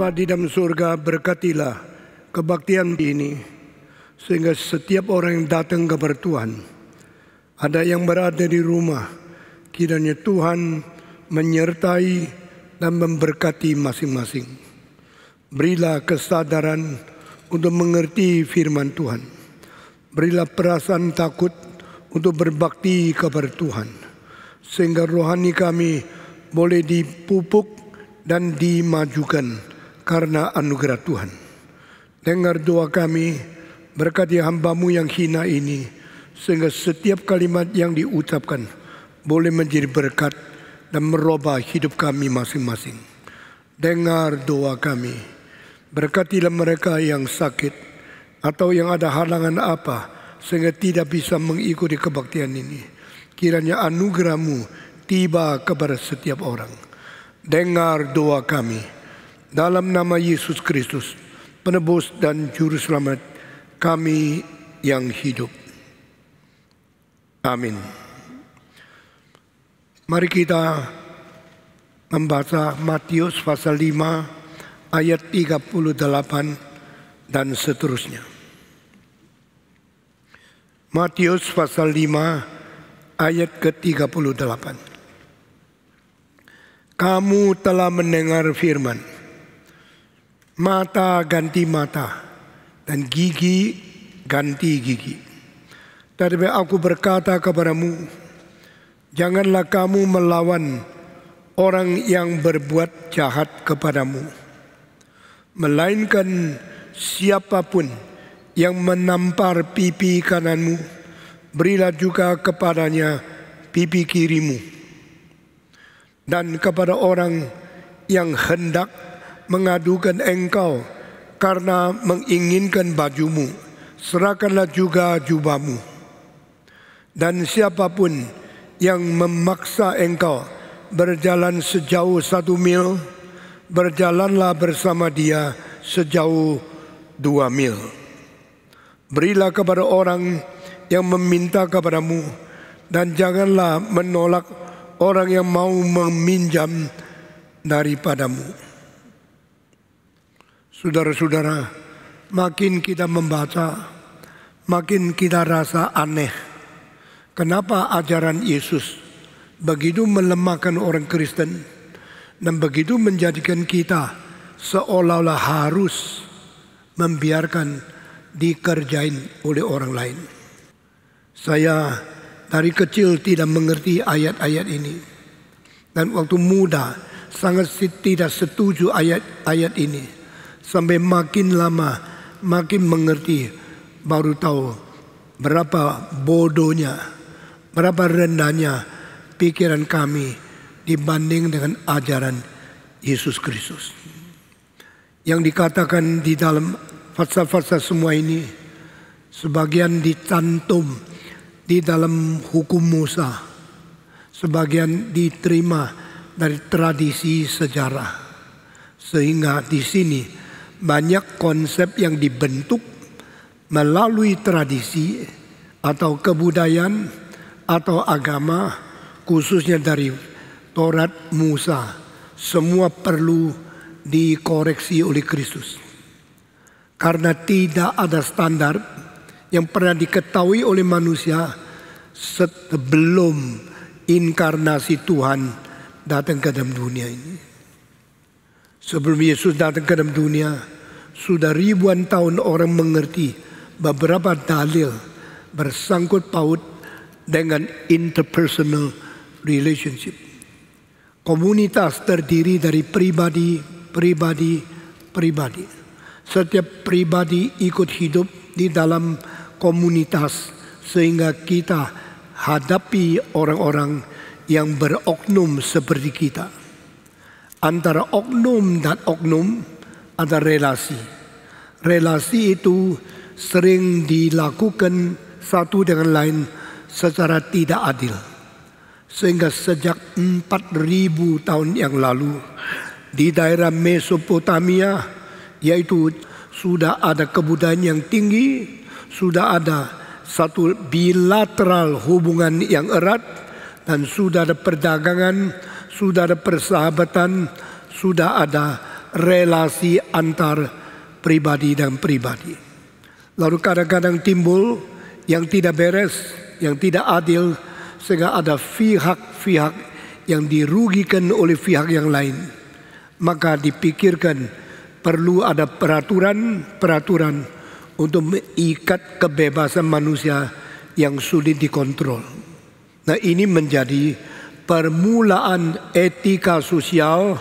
Bapa di dalam surga, berkatilah kebaktian ini, sehingga setiap orang yang datang kepada Tuhan, ada yang berada di rumah, kiranya Tuhan menyertai dan memberkati masing-masing. Berilah kesadaran untuk mengerti firman Tuhan. Berilah perasaan takut untuk berbakti kepada Tuhan, sehingga rohani kami boleh dipupuk dan dimajukan karena anugerah Tuhan. Dengar doa kami, berkati hamba-Mu yang hina ini, sehingga setiap kalimat yang diucapkan boleh menjadi berkat dan merubah hidup kami masing-masing. Dengar doa kami, berkatilah mereka yang sakit atau yang ada halangan apa sehingga tidak bisa mengikuti kebaktian ini. Kiranya anugerah-Mu tiba kepada setiap orang. Dengar doa kami dalam nama Yesus Kristus, penebus dan juru selamat kami yang hidup. Amin. Mari kita membaca Matius pasal 5 ayat 38 dan seterusnya. Matius pasal 5 ayat ke-38. Kamu telah mendengar firman, mata ganti mata dan gigi ganti gigi. Tetapi aku berkata kepadamu, janganlah kamu melawan orang yang berbuat jahat kepadamu, melainkan siapapun yang menampar pipi kananmu, berilah juga kepadanya pipi kirimu. Dan kepada orang yang hendak mengadukan engkau karena menginginkan bajumu, serahkanlah juga jubahmu. Dan siapapun yang memaksa engkau berjalan sejauh 1 mil, berjalanlah bersama dia sejauh 2 mil. Berilah kepada orang yang meminta kepadamu, dan janganlah menolak orang yang mau meminjam daripadamu. Saudara-saudara, makin kita membaca, makin kita rasa aneh. Kenapa ajaran Yesus begitu melemahkan orang Kristen dan begitu menjadikan kita seolah-olah harus membiarkan dikerjain oleh orang lain. Saya dari kecil tidak mengerti ayat-ayat ini. Dan waktu muda sangat tidak setuju ayat-ayat ini. Sampai makin lama makin mengerti, baru tahu berapa bodohnya, berapa rendahnya pikiran kami dibanding dengan ajaran Yesus Kristus. Yang dikatakan di dalam pasal-pasal semua ini, sebagian dicantum di dalam hukum Musa, sebagian diterima dari tradisi sejarah, sehingga di sini banyak konsep yang dibentuk melalui tradisi atau kebudayaan atau agama, khususnya dari Taurat Musa, semua perlu dikoreksi oleh Kristus, karena tidak ada standar yang pernah diketahui oleh manusia sebelum inkarnasi Tuhan datang ke dalam dunia ini. Sebelum Yesus datang ke dalam dunia, sudah ribuan tahun orang mengerti beberapa dalil bersangkut paut dengan interpersonal relationship. Komunitas terdiri dari pribadi. Setiap pribadi ikut hidup di dalam komunitas, sehingga kita hadapi orang-orang yang beroknum seperti kita. Antara oknum dan oknum ada relasi. Relasi itu sering dilakukan satu dengan lain secara tidak adil. Sehingga sejak 4.000 tahun yang lalu di daerah Mesopotamia, yaitu sudah ada kebudayaan yang tinggi, sudah ada satu bilateral hubungan yang erat, dan sudah ada perdagangan, sudah ada persahabatan, sudah ada relasi antar pribadi dan pribadi. Lalu kadang-kadang timbul yang tidak beres, yang tidak adil, sehingga ada pihak-pihak yang dirugikan oleh pihak yang lain. Maka dipikirkan perlu ada peraturan untuk mengikat kebebasan manusia yang sulit dikontrol. Nah, ini menjadi permulaan etika sosial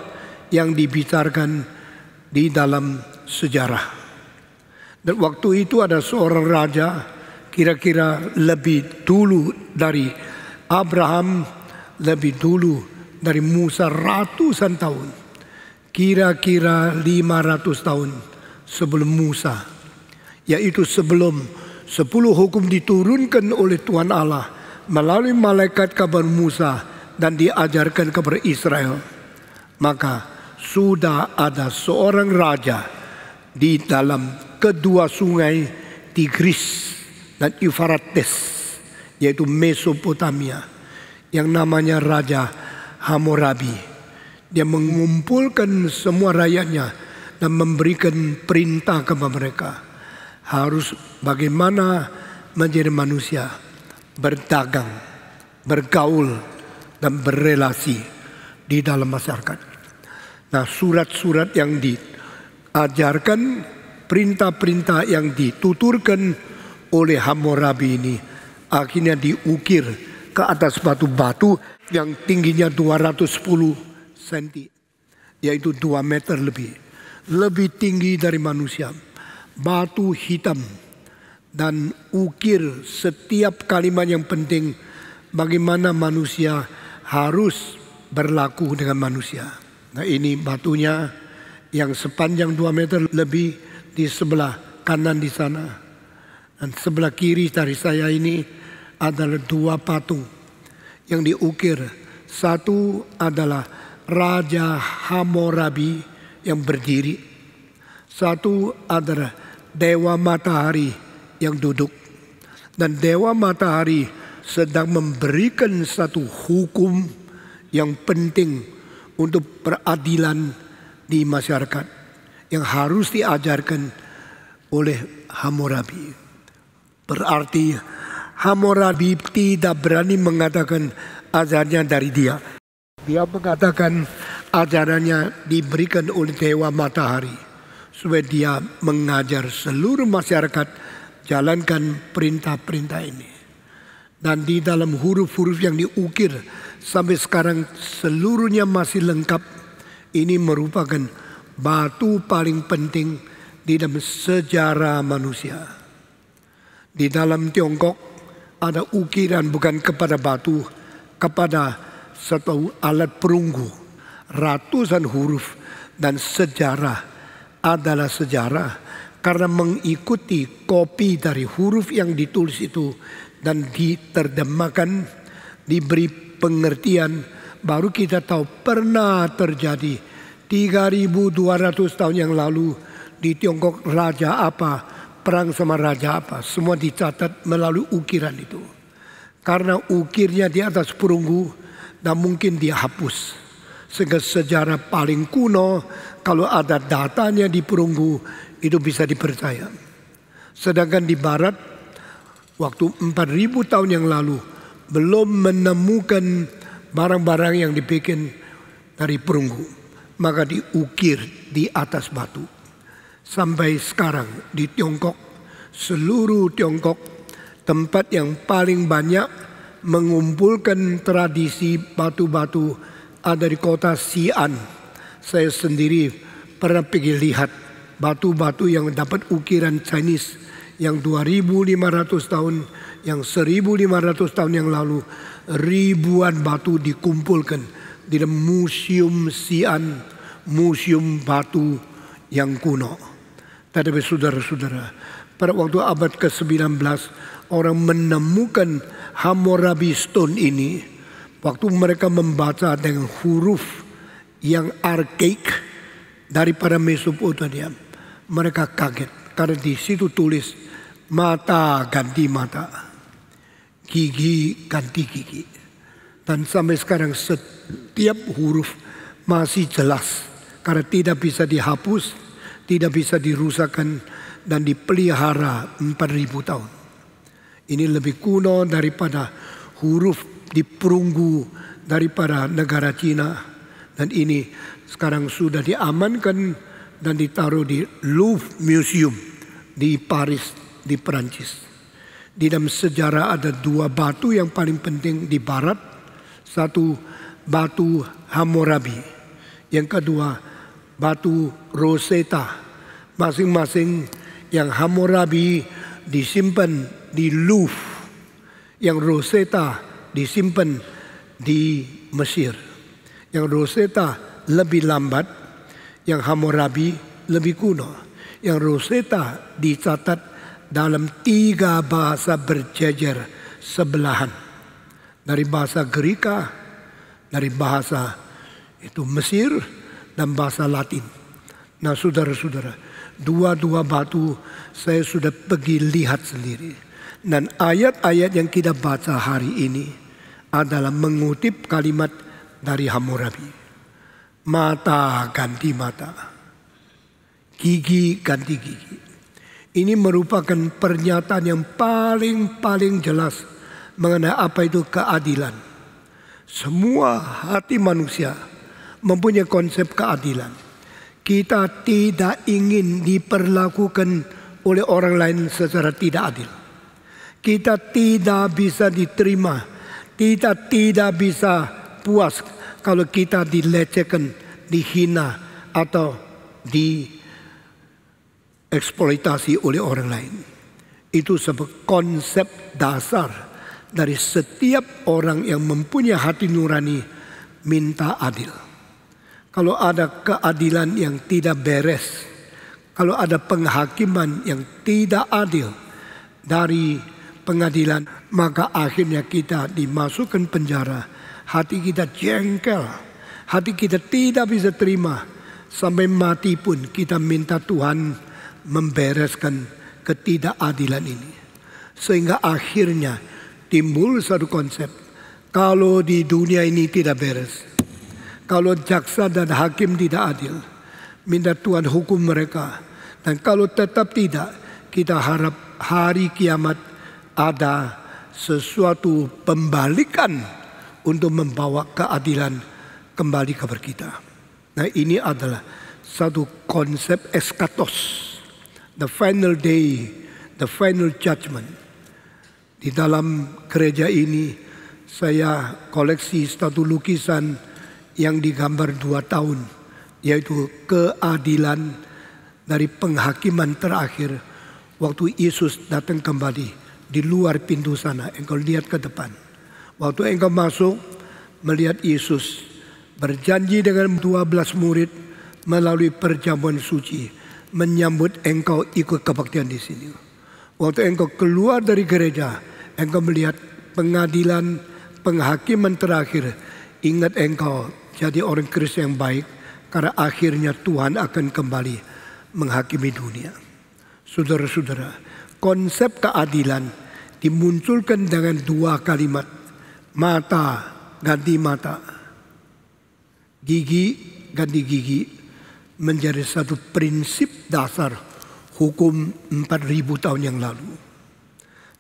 yang dibicarakan di dalam sejarah. Dan waktu itu ada seorang raja, kira-kira lebih dulu dari Abraham, lebih dulu dari Musa ratusan tahun. Kira-kira 500 tahun sebelum Musa. Yaitu sebelum 10 hukum diturunkan oleh Tuhan Allah melalui malaikat kabar Musa dan diajarkan kepada Israel. Maka sudah ada seorang raja di dalam kedua sungai Tigris dan Eufrates, yaitu Mesopotamia, yang namanya Raja Hammurabi. Dia mengumpulkan semua rakyatnya dan memberikan perintah kepada mereka. Harus bagaimana menjadi manusia, berdagang, bergaul, dan berrelasi di dalam masyarakat. Nah, surat-surat yang diajarkan, perintah-perintah yang dituturkan oleh Hammurabi ini akhirnya diukir ke atas batu-batu yang tingginya 210 cm, yaitu 2 meter lebih tinggi dari manusia. Batu hitam, dan ukir setiap kalimat yang penting bagaimana manusia harus berlaku dengan manusia. Nah, ini batunya yang sepanjang 2 meter lebih di sebelah kanan di sana. Dan sebelah kiri dari saya ini adalah 2 patung yang diukir. Satu adalah Raja Hammurabi yang berdiri. Satu adalah Dewa Matahari yang duduk. Dan Dewa Matahari sedang memberikan satu hukum yang penting untuk peradilan di masyarakat yang harus diajarkan oleh Hammurabi. Berarti Hammurabi tidak berani mengatakan ajarannya dari dia. Dia mengatakan ajarannya diberikan oleh Dewa Matahari supaya dia mengajar seluruh masyarakat jalankan perintah-perintah ini. Dan di dalam huruf-huruf yang diukir sampai sekarang seluruhnya masih lengkap. Ini merupakan batu paling penting di dalam sejarah manusia. Di dalam Tiongkok ada ukiran bukan kepada batu, kepada satu alat perunggu. Ratusan huruf, dan sejarah adalah sejarah karena mengikuti kopi dari huruf yang ditulis itu dan diterjemahkan, diberi pengertian, baru kita tahu pernah terjadi 3.200 tahun yang lalu di Tiongkok raja apa, perang sama raja apa, semua dicatat melalui ukiran itu. Karena ukirnya di atas perunggu dan mungkin dihapus. Sehingga sejarah paling kuno kalau ada datanya di perunggu itu bisa dipercaya. Sedangkan di barat waktu 4.000 tahun yang lalu belum menemukan barang-barang yang dibikin dari perunggu, maka diukir di atas batu. Sampai sekarang di Tiongkok, seluruh Tiongkok, tempat yang paling banyak mengumpulkan tradisi batu-batu ada di kota Xi'an. Saya sendiri pernah pergi lihat batu-batu yang dapat ukiran Chinese yang 2.500 tahun, yang 1.500 tahun yang lalu. Ribuan batu dikumpulkan di dalam museum Xi'an, museum batu yang kuno. Tetapi saudara-saudara, pada waktu abad ke-19 orang menemukan Hammurabi Stone ini. Waktu mereka membaca dengan huruf yang arkaik daripada Mesopotamia, mereka kaget karena di situ tulis mata ganti mata, gigi ganti gigi, dan sampai sekarang setiap huruf masih jelas karena tidak bisa dihapus, tidak bisa dirusakkan dan dipelihara 4.000 tahun. Ini lebih kuno daripada huruf di perunggu daripada negara Cina, dan ini sekarang sudah diamankan dan ditaruh di Louvre Museum di Paris, di Perancis. Di dalam sejarah ada 2 batu yang paling penting di barat. Satu batu Hammurabi, yang kedua batu Rosetta. Masing-masing yang Hammurabi disimpan di Louvre, yang Rosetta disimpan di Mesir. Yang Rosetta lebih lambat, yang Hammurabi lebih kuno. Yang Rosetta dicatat dalam 3 bahasa berjejer sebelahan. Dari bahasa Greka, dari bahasa itu Mesir, dan bahasa Latin. Nah saudara-saudara, 2 batu saya sudah pergi lihat sendiri. Dan ayat-ayat yang kita baca hari ini adalah mengutip kalimat dari Hammurabi. Mata ganti mata, gigi ganti gigi. Ini merupakan pernyataan yang paling jelas mengenai apa itu keadilan. Semua hati manusia mempunyai konsep keadilan. Kita tidak ingin diperlakukan oleh orang lain secara tidak adil. Kita tidak bisa diterima, kita tidak bisa puas kalau kita dilecehkan, dihina, atau dieksploitasi oleh orang lain. Itu sebuah konsep dasar dari setiap orang yang mempunyai hati nurani minta adil. Kalau ada keadilan yang tidak beres, kalau ada penghakiman yang tidak adil dari pengadilan, maka akhirnya kita dimasukkan penjara. Hati kita jengkel, hati kita tidak bisa terima. Sampai mati pun kita minta Tuhan membereskan ketidakadilan ini. Sehingga akhirnya timbul satu konsep, kalau di dunia ini tidak beres, kalau jaksa dan hakim tidak adil, minta Tuhan hukum mereka. Dan kalau tetap tidak, kita harap hari kiamat ada sesuatu pembalikan untuk membawa keadilan kembali kepada kita. Nah ini adalah satu konsep eskatos, the final day, the final judgment. Di dalam gereja ini saya koleksi satu lukisan yang digambar 2 tahun, yaitu keadilan dari penghakiman terakhir waktu Yesus datang kembali di luar pintu sana. Engkau lihat ke depan. Waktu engkau masuk melihat Yesus berjanji dengan 12 murid melalui perjamuan suci menyambut engkau ikut kebaktian di sini. Waktu engkau keluar dari gereja, engkau melihat pengadilan, penghakiman terakhir. Ingat engkau jadi orang Kristen yang baik, karena akhirnya Tuhan akan kembali menghakimi dunia. Saudara-saudara, konsep keadilan dimunculkan dengan 2 kalimat. Mata ganti mata, gigi ganti gigi, menjadi satu prinsip dasar hukum 4.000 tahun yang lalu.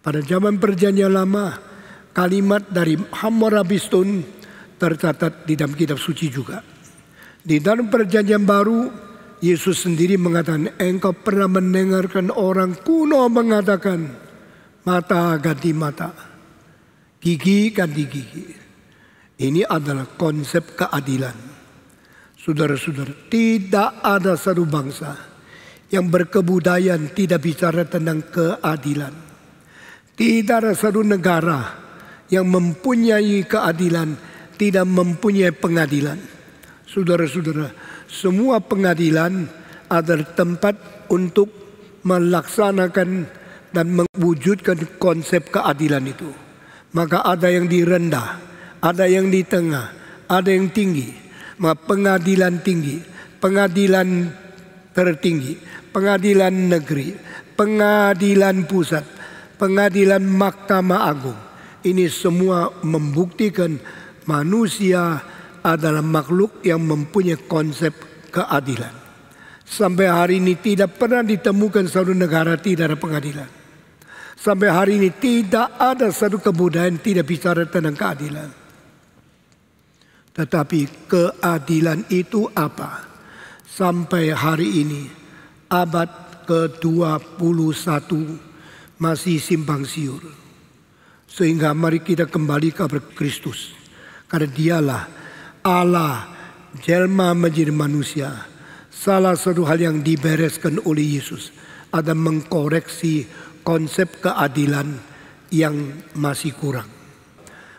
Pada zaman Perjanjian Lama, kalimat dari Hammurabi Stone tercatat di dalam kitab suci juga. Di dalam Perjanjian Baru, Yesus sendiri mengatakan, engkau pernah mendengarkan orang kuno mengatakan, mata ganti mata, gigi ganti gigi. Ini adalah konsep keadilan. Saudara-saudara, tidak ada satu bangsa yang berkebudayaan tidak bicara tentang keadilan. Tidak ada satu negara yang mempunyai keadilan tidak mempunyai pengadilan. Saudara-saudara, semua pengadilan adalah tempat untuk melaksanakan dan mewujudkan konsep keadilan itu. Maka ada yang di rendah, ada yang di tengah, ada yang tinggi. Maka pengadilan tinggi, pengadilan tertinggi, pengadilan negeri, pengadilan pusat, pengadilan Mahkamah Agung. Ini semua membuktikan manusia adalah makhluk yang mempunyai konsep keadilan. Sampai hari ini tidak pernah ditemukan satu negara tidak ada pengadilan. Sampai hari ini tidak ada satu kebudayaan tidak bicara tentang keadilan. Tetapi keadilan itu apa? Sampai hari ini abad ke-21 masih simpang siur. Sehingga mari kita kembali kepada Kristus. Karena dialah Allah jelma menjadi manusia. Salah satu hal yang dibereskan oleh Yesus adalah mengkoreksi konsep keadilan yang masih kurang.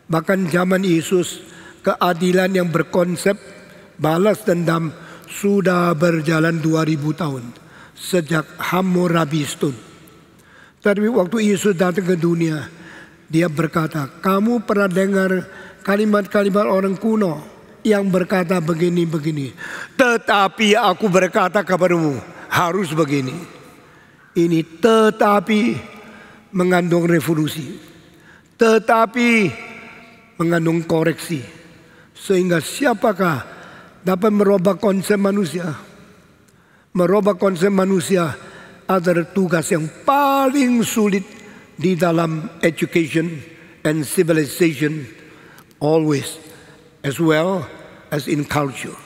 Bahkan zaman Yesus, keadilan yang berkonsep balas dendam sudah berjalan 2000 tahun. Sejak Hammurabi Stone. Tapi waktu Yesus datang ke dunia, dia berkata, kamu pernah dengar kalimat-kalimat orang kuno yang berkata begini-begini. Tetapi aku berkata kepadamu, harus begini. Ini tetapi mengandung revolusi. Tetapi mengandung koreksi. Sehingga siapakah dapat merubah konsep manusia? Merubah konsep manusia adalah tugas yang paling sulit di dalam education and civilization, always, as well as in culture.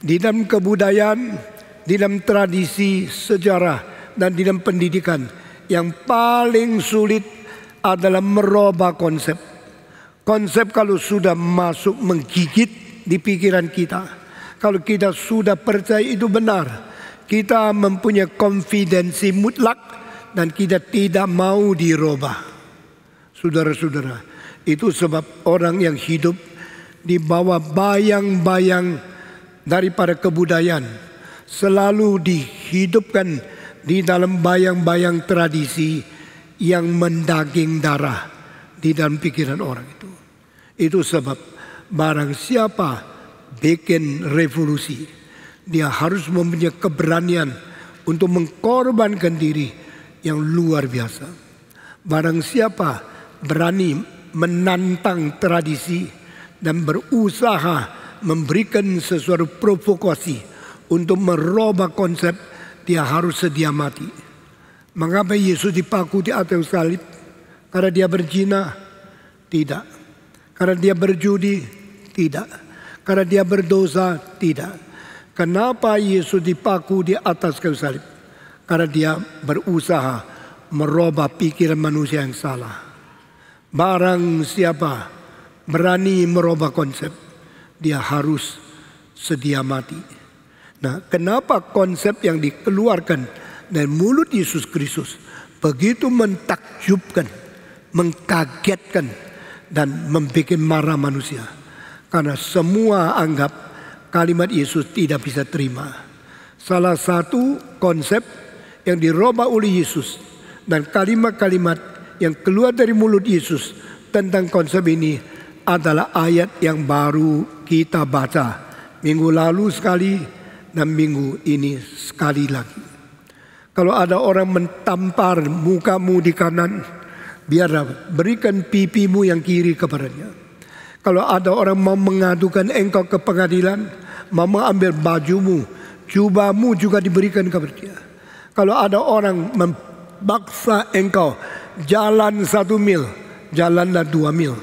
Di dalam kebudayaan, di dalam tradisi, sejarah, dan di dalam pendidikan, yang paling sulit adalah merubah konsep. Konsep kalau sudah masuk menggigit di pikiran kita, kalau kita sudah percaya itu benar, kita mempunyai konfidensi mutlak dan kita tidak mau dirubah. Saudara-saudara, itu sebab orang yang hidup di bawah bayang-bayang daripada kebudayaan selalu dihidupkan di dalam bayang-bayang tradisi yang mendaging darah di dalam pikiran orang itu. Itu sebab barang siapa bikin revolusi, dia harus mempunyai keberanian untuk mengkorbankan diri yang luar biasa. Barang siapa berani menantang tradisi dan berusaha memberikan sesuatu provokasi untuk merubah konsep, dia harus sedia mati. Mengapa Yesus dipaku di atas salib? Karena dia berzina? Tidak. Karena dia berjudi? Tidak. Karena dia berdosa? Tidak. Kenapa Yesus dipaku di atas kayu salib? Karena dia berusaha merubah pikiran manusia yang salah. Barang siapa berani merubah konsep, dia harus sedia mati. Nah, kenapa konsep yang dikeluarkan dari mulut Yesus Kristus begitu mentakjubkan, mengkagetkan, dan membuat marah manusia? Karena semua anggap kalimat Yesus tidak bisa terima. Salah satu konsep yang dirubah oleh Yesus dan kalimat-kalimat yang keluar dari mulut Yesus tentang konsep ini adalah ayat yang baru kita baca minggu lalu sekali dan minggu ini sekali lagi. Kalau ada orang mentampar mukamu di kanan, biarlah berikan pipimu yang kiri kepadanya. Kalau ada orang mau mengadukan engkau ke pengadilan, mau mengambil bajumu, jubahmu juga diberikan kepada dia. Kalau ada orang memaksa engkau jalan 1 mil, jalanlah 2 mil.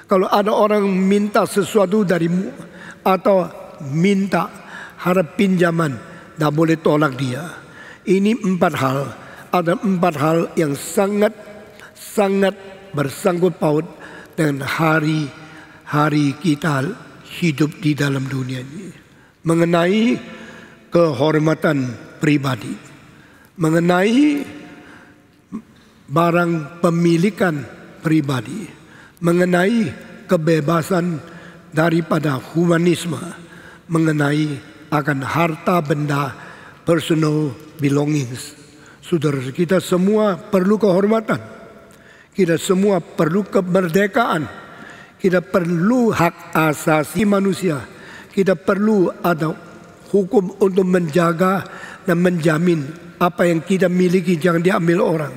Kalau ada orang minta sesuatu darimu atau minta harap pinjaman, tidak boleh tolak dia. Ini 4 hal. Ada 4 hal yang sangat bersangkut paut dengan hari kita hidup di dalam dunia ini. Mengenai kehormatan pribadi, mengenai barang pemilikan pribadi, mengenai kebebasan daripada humanisme, mengenai akan harta benda, personal belongings. Saudara, kita semua perlu kehormatan, kita semua perlu kemerdekaan. Kita perlu hak asasi manusia. Kita perlu ada hukum untuk menjaga dan menjamin apa yang kita miliki jangan diambil orang.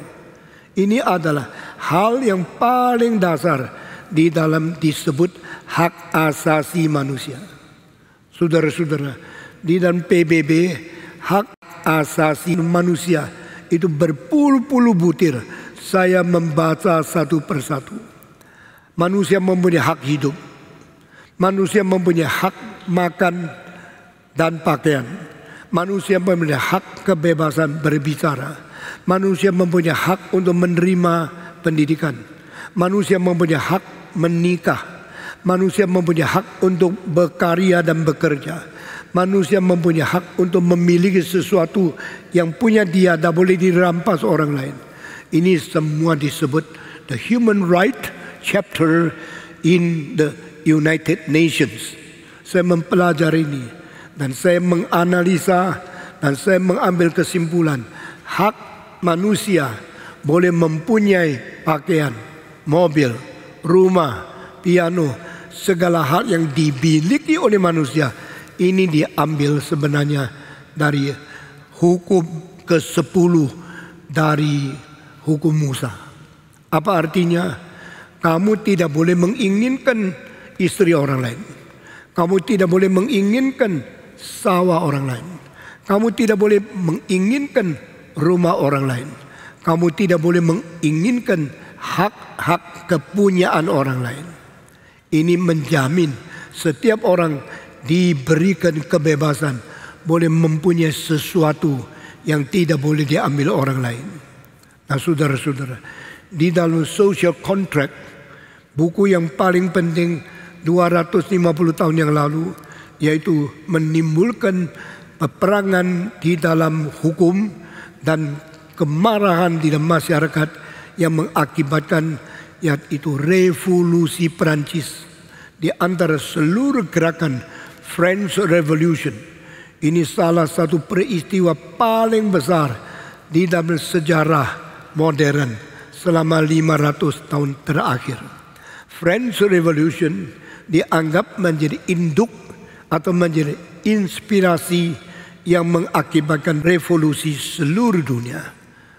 Ini adalah hal yang paling dasar di dalam disebut hak asasi manusia. Saudara-saudara, di dalam PBB, hak asasi manusia itu berpuluh-puluh butir. Saya membaca satu persatu. Manusia mempunyai hak hidup. Manusia mempunyai hak makan dan pakaian. Manusia mempunyai hak kebebasan berbicara. Manusia mempunyai hak untuk menerima pendidikan. Manusia mempunyai hak menikah. Manusia mempunyai hak untuk berkarya dan bekerja. Manusia mempunyai hak untuk memiliki sesuatu yang punya dia, tak boleh dirampas orang lain. Ini semua disebut the human right chapter in the United Nations. Saya mempelajari ini dan saya menganalisa dan saya mengambil kesimpulan. Hak manusia boleh mempunyai pakaian, mobil, rumah, piano, segala hal yang dimiliki oleh manusia. Ini diambil sebenarnya dari hukum ke-10 dari hukum Musa. Apa artinya? Kamu tidak boleh menginginkan istri orang lain. Kamu tidak boleh menginginkan sawah orang lain. Kamu tidak boleh menginginkan rumah orang lain. Kamu tidak boleh menginginkan hak-hak kepunyaan orang lain. Ini menjamin setiap orang diberikan kebebasan boleh mempunyai sesuatu yang tidak boleh diambil orang lain. Nah, saudara-saudara, di dalam social contract, buku yang paling penting 250 tahun yang lalu, yaitu menimbulkan peperangan di dalam hukum dan kemarahan di dalam masyarakat yang mengakibatkan yaitu revolusi Perancis. Di antara seluruh gerakan French Revolution, ini salah satu peristiwa paling besar di dalam sejarah modern selama 500 tahun terakhir. French Revolution dianggap menjadi induk atau menjadi inspirasi yang mengakibatkan revolusi seluruh dunia.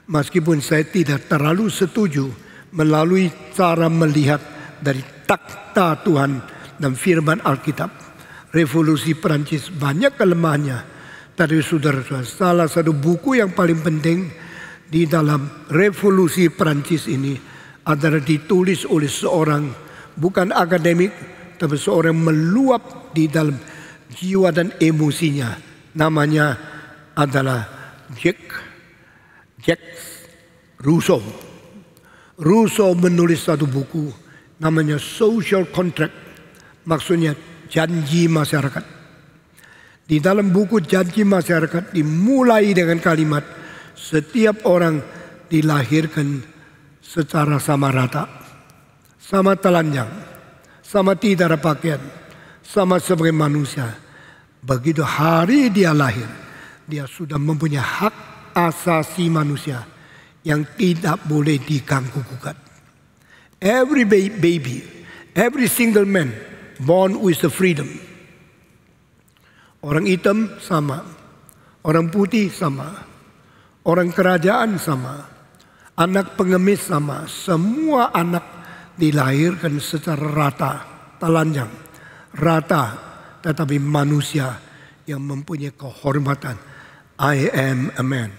Meskipun saya tidak terlalu setuju melalui cara melihat dari takhta Tuhan dan firman Alkitab, revolusi Perancis banyak kelemahannya. Tapi saudara-saudara, salah satu buku yang paling penting di dalam revolusi Perancis ini adalah ditulis oleh seorang bukan akademik, tapi seorang meluap di dalam jiwa dan emosinya. Namanya adalah Jacques Rousseau. Rousseau menulis satu buku namanya Social Contract, maksudnya janji masyarakat. Di dalam buku janji masyarakat dimulai dengan kalimat setiap orang dilahirkan secara sama rata, sama telanjang, sama tidak ada pakaian, sama sebagai manusia. Begitu hari dia lahir, dia sudah mempunyai hak asasi manusia yang tidak boleh diganggu gugat. Every baby, every single man born with the freedom. Orang hitam sama, orang putih sama, orang kerajaan sama, anak pengemis sama. Semua anak dilahirkan secara rata, telanjang, rata, tetapi manusia yang mempunyai kehormatan. I am a man,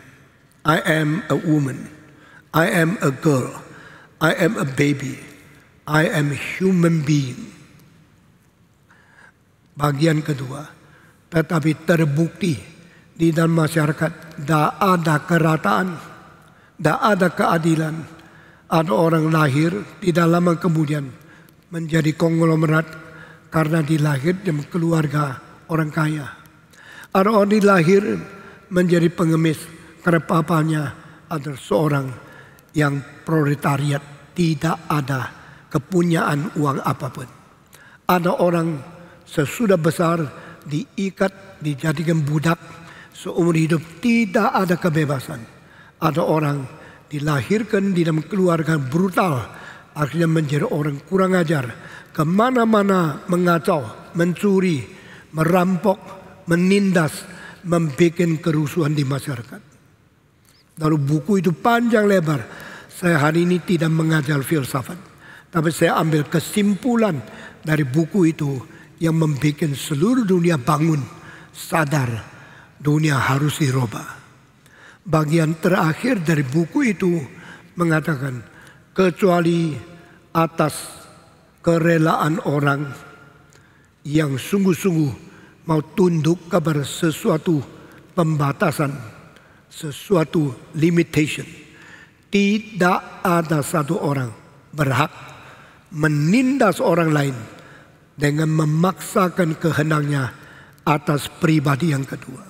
I am a woman, I am a girl, I am a baby, I am a human being. Bagian kedua, tetapi terbukti di dalam masyarakat tidak ada kerataan, tidak ada keadilan. Ada orang lahir tidak lama kemudian menjadi konglomerat karena dilahir dalam keluarga orang kaya. Ada orang dilahir menjadi pengemis karena papanya adalah seorang yang proletariat, tidak ada kepunyaan uang apapun. Ada orang sesudah besar diikat, dijadikan budak seumur hidup, tidak ada kebebasan. Ada orang dilahirkan di dalam keluarga brutal, akhirnya menjadi orang kurang ajar, kemana-mana mengacau, mencuri, merampok, menindas, membuat kerusuhan di masyarakat. Lalu buku itu panjang lebar. Saya hari ini tidak mengajar filsafat, tapi saya ambil kesimpulan dari buku itu yang membuat seluruh dunia bangun sadar dunia harus dirubah. Bagian terakhir dari buku itu mengatakan, kecuali atas kerelaan orang yang sungguh-sungguh mau tunduk kepada sesuatu pembatasan, sesuatu limitation. Tidak ada satu orang berhak menindas orang lain dengan memaksakan kehendaknya atas pribadi yang kedua.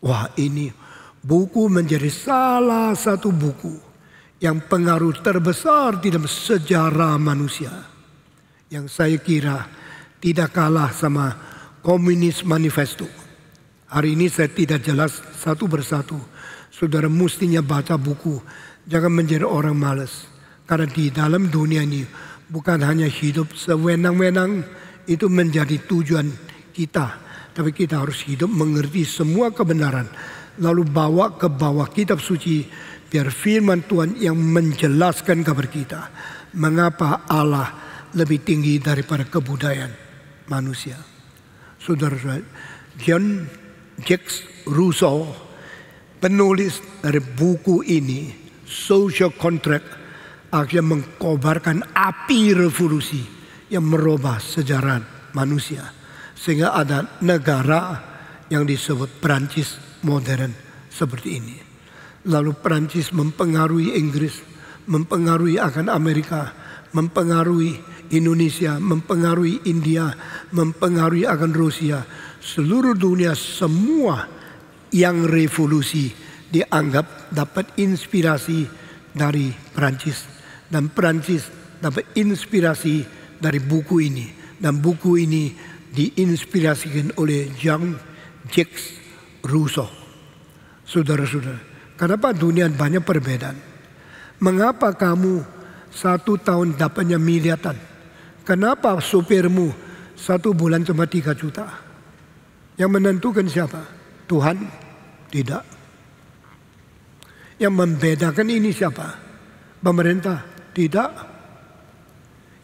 Wah, ini buku menjadi salah satu buku yang pengaruh terbesar di dalam sejarah manusia, yang saya kira tidak kalah sama Komunis Manifesto. Hari ini saya tidak jelas satu persatu. Saudara mestinya baca buku. Jangan menjadi orang malas. Karena di dalam dunia ini bukan hanya hidup sewenang-wenang, itu menjadi tujuan kita. Tapi kita harus hidup mengerti semua kebenaran. Lalu bawa ke bawah kitab suci. Biar firman Tuhan yang menjelaskan kepada kita. Mengapa Allah lebih tinggi daripada kebudayaan manusia. Saudara, John Jacques Rousseau, penulis dari buku ini, Social Contract, akhirnya mengkobarkan api revolusi yang merubah sejarah manusia. Sehingga ada negara yang disebut Perancis modern seperti ini. Lalu Perancis mempengaruhi Inggris, mempengaruhi akan Amerika, mempengaruhi Indonesia, mempengaruhi India, mempengaruhi akan Rusia. Seluruh dunia semua yang revolusi dianggap dapat inspirasi dari Perancis. Dan Perancis dapat inspirasi dari buku ini. Dan buku ini diinspirasikan oleh Jean Jacques Rousseau. Saudara-saudara, kenapa dunia banyak perbedaan? Mengapa kamu 1 tahun dapatnya miliaran? Kenapa supirmu 1 bulan cuma 3 juta? Yang menentukan siapa? Tuhan? Tidak. Yang membedakan ini siapa? Pemerintah? Tidak.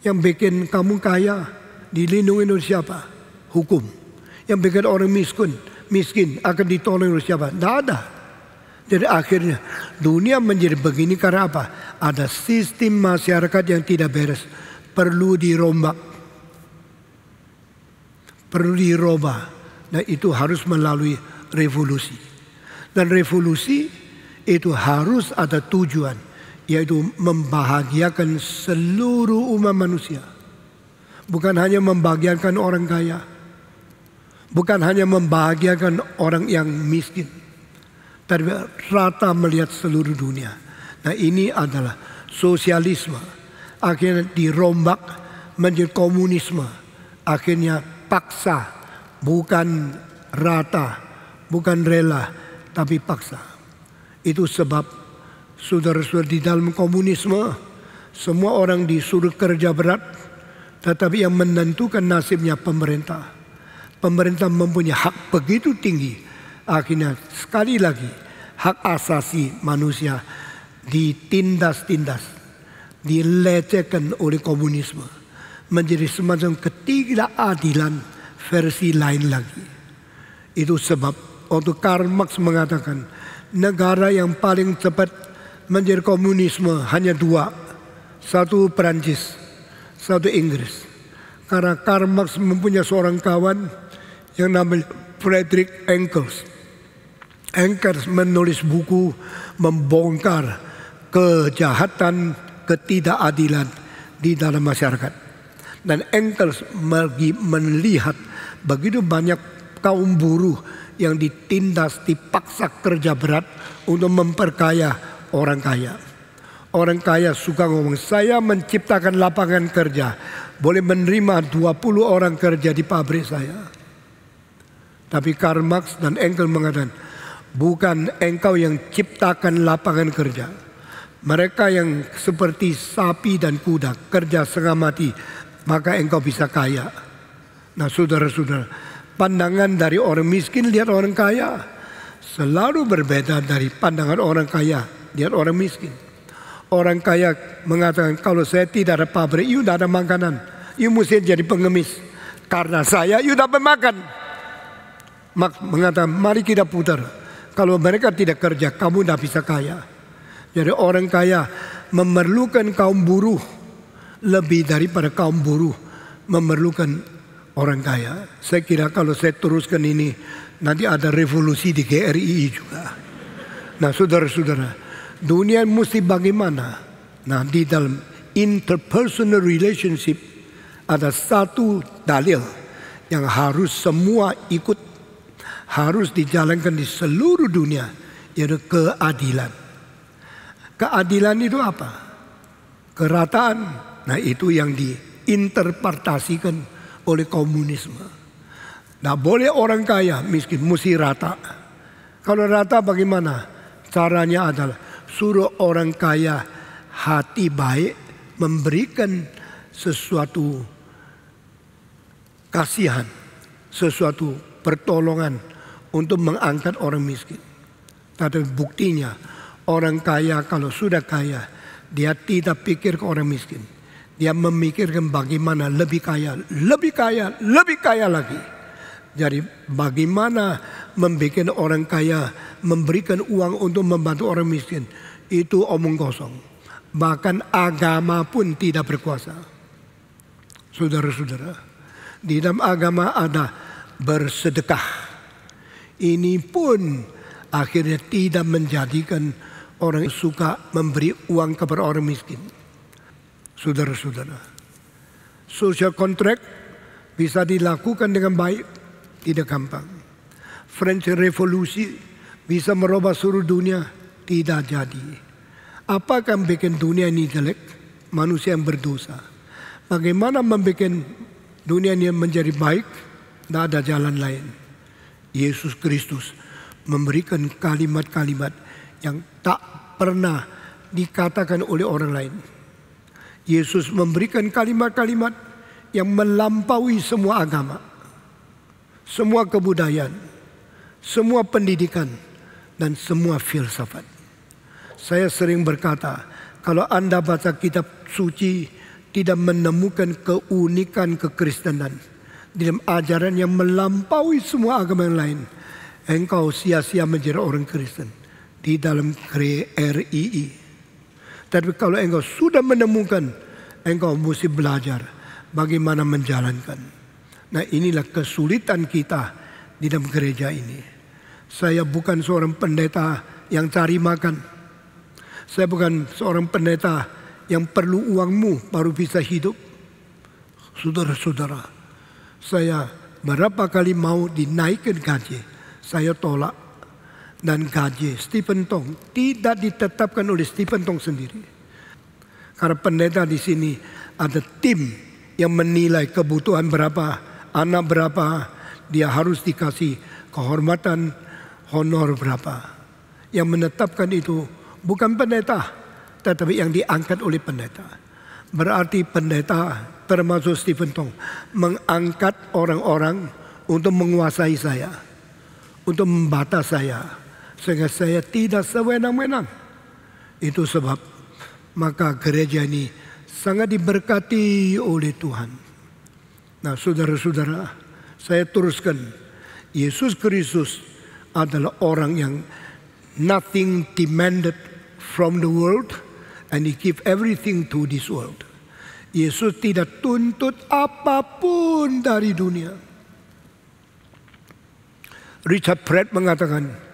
Yang bikin kamu kaya, dilindungi oleh siapa? Hukum. Yang bikin orang miskin akan ditolong oleh siapa? Tidak ada. Jadi akhirnya dunia menjadi begini karena apa? Ada sistem masyarakat yang tidak beres. Perlu dirombak. Perlu dirubah. Dan itu harus melalui revolusi. Dan revolusi itu harus ada tujuan, yaitu membahagiakan seluruh umat manusia. Bukan hanya membahagiakan orang kaya. Bukan hanya membahagiakan orang yang miskin. Tapi rata melihat seluruh dunia. Nah, ini adalah sosialisme. Akhirnya dirombak menjadi komunisme. Akhirnya paksa. Bukan rata. Bukan rela. Tapi paksa. Itu sebab saudara-saudara di dalam komunisme. Semua orang disuruh kerja berat. Tetapi yang menentukan nasibnya pemerintah. Pemerintah mempunyai hak begitu tinggi. Akhirnya sekali lagi hak asasi manusia ditindas-tindas, dilecehkan oleh komunisme, menjadi semacam ketidakadilan versi lain lagi. Itu sebab waktu Karl Marx mengatakan negara yang paling cepat menjadi komunisme hanya 2, satu Perancis, satu Inggris. Karena Karl Marx mempunyai seorang kawan yang namanya Friedrich Engels. Engels menulis buku membongkar kejahatan, ketidakadilan di dalam masyarakat. Dan Engels melihat begitu banyak kaum buruh yang ditindas, dipaksa kerja berat untuk memperkaya orang kaya. Orang kaya suka ngomong, saya menciptakan lapangan kerja, boleh menerima 20 orang kerja di pabrik saya. Tapi Karl Marx dan Engels mengatakan, bukan engkau yang ciptakan lapangan kerja. Mereka yang seperti sapi dan kuda, kerja setengah mati, maka engkau bisa kaya. Nah saudara-saudara, pandangan dari orang miskin lihat orang kaya selalu berbeda dari pandangan orang kaya lihat orang miskin. Orang kaya mengatakan, kalau saya tidak ada pabrik, you tidak ada makanan, you mesti jadi pengemis. Karena saya, you dapat makan. mengatakan mari kita putar. Kalau mereka tidak kerja, kamu tidak bisa kaya. Jadi orang kaya memerlukan kaum buruh lebih daripada kaum buruh memerlukan orang kaya. Saya kira kalau saya teruskan ini nanti ada revolusi di GRI juga. Nah saudara-saudara, dunia mesti bagaimana? Nah di dalam interpersonal relationship ada satu dalil yang harus semua ikut, harus dijalankan di seluruh dunia, yaitu keadilan. Keadilan itu apa? Kerataan. Nah itu yang diinterpretasikan oleh komunisme. Nah boleh orang kaya miskin, mesti rata. Kalau rata bagaimana? Caranya adalah suruh orang kaya hati baik memberikan sesuatu kasihan, sesuatu pertolongan untuk mengangkat orang miskin. Tapi buktinya orang kaya kalau sudah kaya, dia tidak pikir ke orang miskin. Dia memikirkan bagaimana lebih kaya, lebih kaya, lebih kaya lagi. Jadi bagaimana membuat orang kaya memberikan uang untuk membantu orang miskin, itu omong kosong. Bahkan agama pun tidak berkuasa. Saudara-saudara, di dalam agama ada bersedekah. Ini pun akhirnya tidak menjadikan orang suka memberi uang kepada orang miskin. Saudara-saudara, social contract bisa dilakukan dengan baik, tidak gampang. French Revolution bisa merubah seluruh dunia, tidak jadi. Apakah bikin dunia ini jelek? Manusia yang berdosa. Bagaimana membuat dunia ini menjadi baik? Tidak ada jalan lain. Yesus Kristus memberikan kalimat-kalimat yang tak pernah dikatakan oleh orang lain. Yesus memberikan kalimat-kalimat yang melampaui semua agama, semua kebudayaan, semua pendidikan, dan semua filsafat. Saya sering berkata, kalau Anda baca kitab suci tidak menemukan keunikan kekristenan di dalam ajaran yang melampaui semua agama yang lain, engkau sia-sia menjadi orang Kristen di dalam GRI. Tapi kalau engkau sudah menemukan, engkau mesti belajar bagaimana menjalankan. Nah inilah kesulitan kita di dalam gereja ini. Saya bukan seorang pendeta yang cari makan. Saya bukan seorang pendeta yang perlu uangmu baru bisa hidup. Saudara-saudara, saya berapa kali mau dinaikkan gaji, saya tolak. Dan gaji Stephen Tong tidak ditetapkan oleh Stephen Tong sendiri. Karena pendeta di sini ada tim yang menilai kebutuhan berapa, anak berapa, dia harus dikasih kehormatan, honor berapa. Yang menetapkan itu bukan pendeta, tetapi yang diangkat oleh pendeta. Berarti pendeta termasuk Stephen Tong mengangkat orang-orang untuk menguasai saya, untuk membatas saya, sehingga saya tidak sewenang-wenang. Itu sebab maka gereja ini sangat diberkati oleh Tuhan. Nah saudara-saudara, saya teruskan. Yesus Kristus adalah orang yang nothing demanded from the world and He give everything to this world. Yesus tidak tuntut apapun dari dunia. Richard Pratt mengatakan,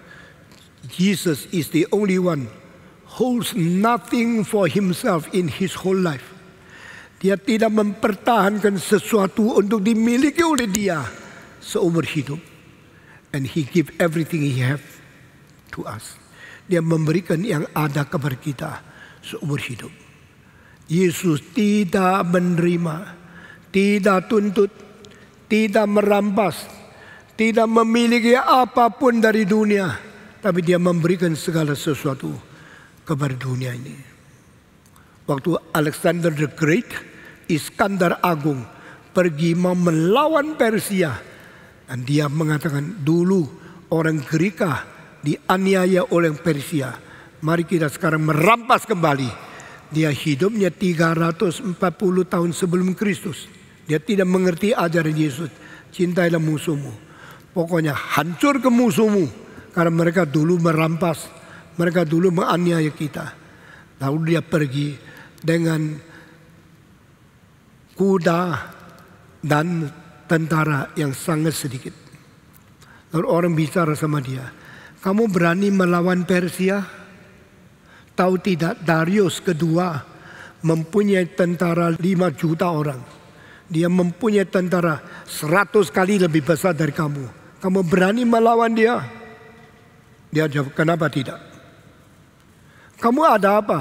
Jesus is the only one holds nothing for himself in his whole life. Dia tidak mempertahankan sesuatu untuk dimiliki oleh dia seumur hidup. And he give everything he have to us. Dia memberikan yang ada kepada kita seumur hidup. Yesus tidak menerima, tidak tuntut, tidak merampas, tidak memiliki apapun dari dunia. Tapi dia memberikan segala sesuatu kepada dunia ini. Waktu Alexander the Great, Iskandar Agung pergi mau melawan Persia. Dan dia mengatakan dulu orang Greka dianiaya oleh Persia. Mari kita sekarang merampas kembali. Dia hidupnya 340 tahun sebelum Kristus. Dia tidak mengerti ajaran Yesus. Cintailah musuhmu. Pokoknya hancur ke musuhmu. Karena mereka dulu merampas, mereka dulu menganiaya kita. Lalu dia pergi dengan kuda dan tentara yang sangat sedikit. Lalu orang bicara sama dia, kamu berani melawan Persia? Tahu tidak, Darius kedua mempunyai tentara 5 juta orang. Dia mempunyai tentara 100 kali lebih besar dari kamu. Kamu berani melawan dia? Dia jawab, kenapa tidak? Kamu ada apa?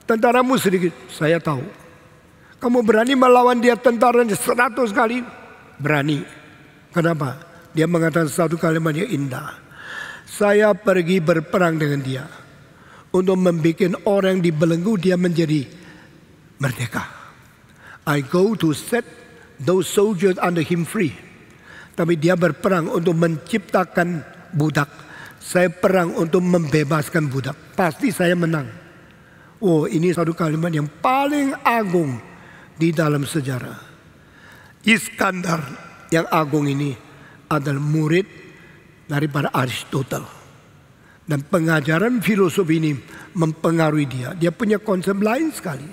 Tentaramu sedikit. Saya tahu. Kamu berani melawan dia tentaranya 100 kali? Berani. Kenapa? Dia mengatakan satu kalimat yang indah. Saya pergi berperang dengan dia. Untuk membuat orang dibelenggu dia menjadi merdeka. I go to set those soldiers under him free. Tapi dia berperang untuk menciptakan budak. Saya perang untuk membebaskan budak. Pasti saya menang. Oh, ini satu kalimat yang paling agung di dalam sejarah. Iskandar yang agung ini adalah murid daripada Aristoteles. Dan pengajaran filosofi ini mempengaruhi dia. Dia punya konsep lain sekali.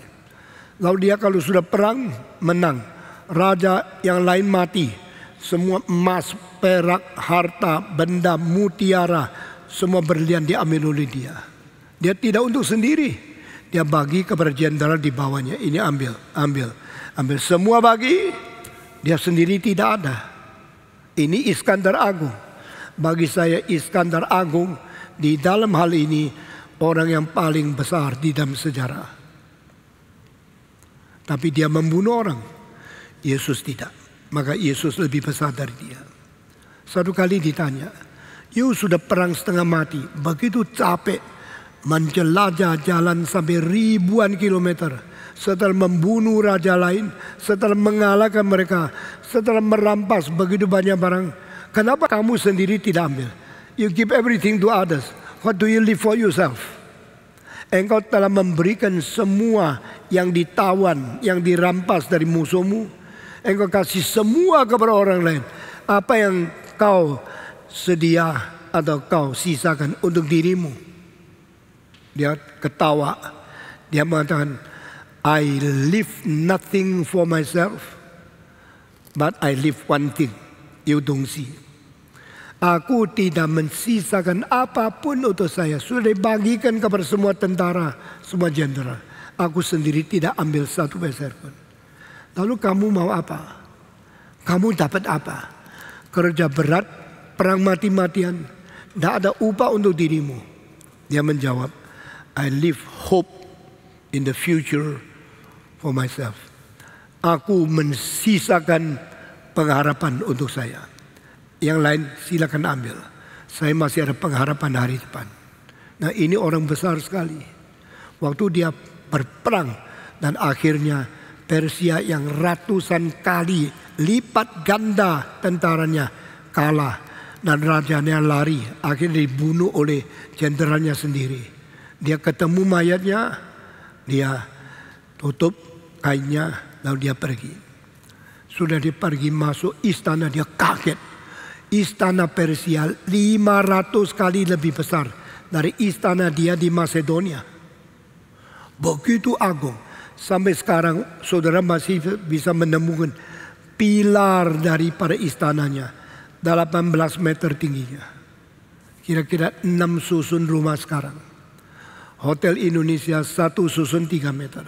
Lalu dia kalau sudah perang, menang. Raja yang lain mati. Semua emas, perak, harta, benda, mutiara, semua berlian diambil oleh dia. Dia tidak untuk sendiri. Dia bagi kepada jenderal di bawahnya. Ini ambil. Semua bagi, dia sendiri tidak ada. Ini Iskandar Agung. Bagi saya Iskandar Agung di dalam hal ini orang yang paling besar di dalam sejarah. Tapi dia membunuh orang. Yesus tidak. Maka Yesus lebih besar dari dia. Satu kali ditanya, you sudah perang setengah mati, begitu capek menjelajah jalan sampai ribuan kilometer, setelah membunuh raja lain, setelah mengalahkan mereka, setelah merampas begitu banyak barang, kenapa kamu sendiri tidak ambil? You give everything to others. What do you leave for yourself? Engkau telah memberikan semua yang ditawan, yang dirampas dari musuhmu. Engkau kasih semua kepada orang lain. Apa yang kau sedia atau kau sisakan untuk dirimu? Dia ketawa. Dia mengatakan, I leave nothing for myself, but I leave one thing. You don't see. Aku tidak mensisakan apapun untuk saya. Sudah dibagikan kepada semua tentara, semua jenderal. Aku sendiri tidak ambil satu peser pun. Lalu kamu mau apa? Kamu dapat apa? Kerja berat, perang mati-matian, tidak ada upah untuk dirimu. Dia menjawab, I leave hope in the future for myself. Aku mensisakan pengharapan untuk saya. Yang lain silakan ambil. Saya masih ada pengharapan hari depan. Nah, ini orang besar sekali. Waktu dia berperang dan akhirnya Persia yang ratusan kali lipat ganda tentaranya kalah dan rajanya lari, akhirnya dibunuh oleh jenderalnya sendiri. Dia ketemu mayatnya, dia tutup kainnya, lalu dia pergi. Sudah dia pergi masuk istana, dia kaget. Istana Persia 500 kali lebih besar dari istana dia di Macedonia. Begitu agung. Sampai sekarang saudara masih bisa menemukan pilar daripada istananya. 18 meter tingginya. Kira-kira 6 susun rumah sekarang. Hotel Indonesia 1 susun 3 meter.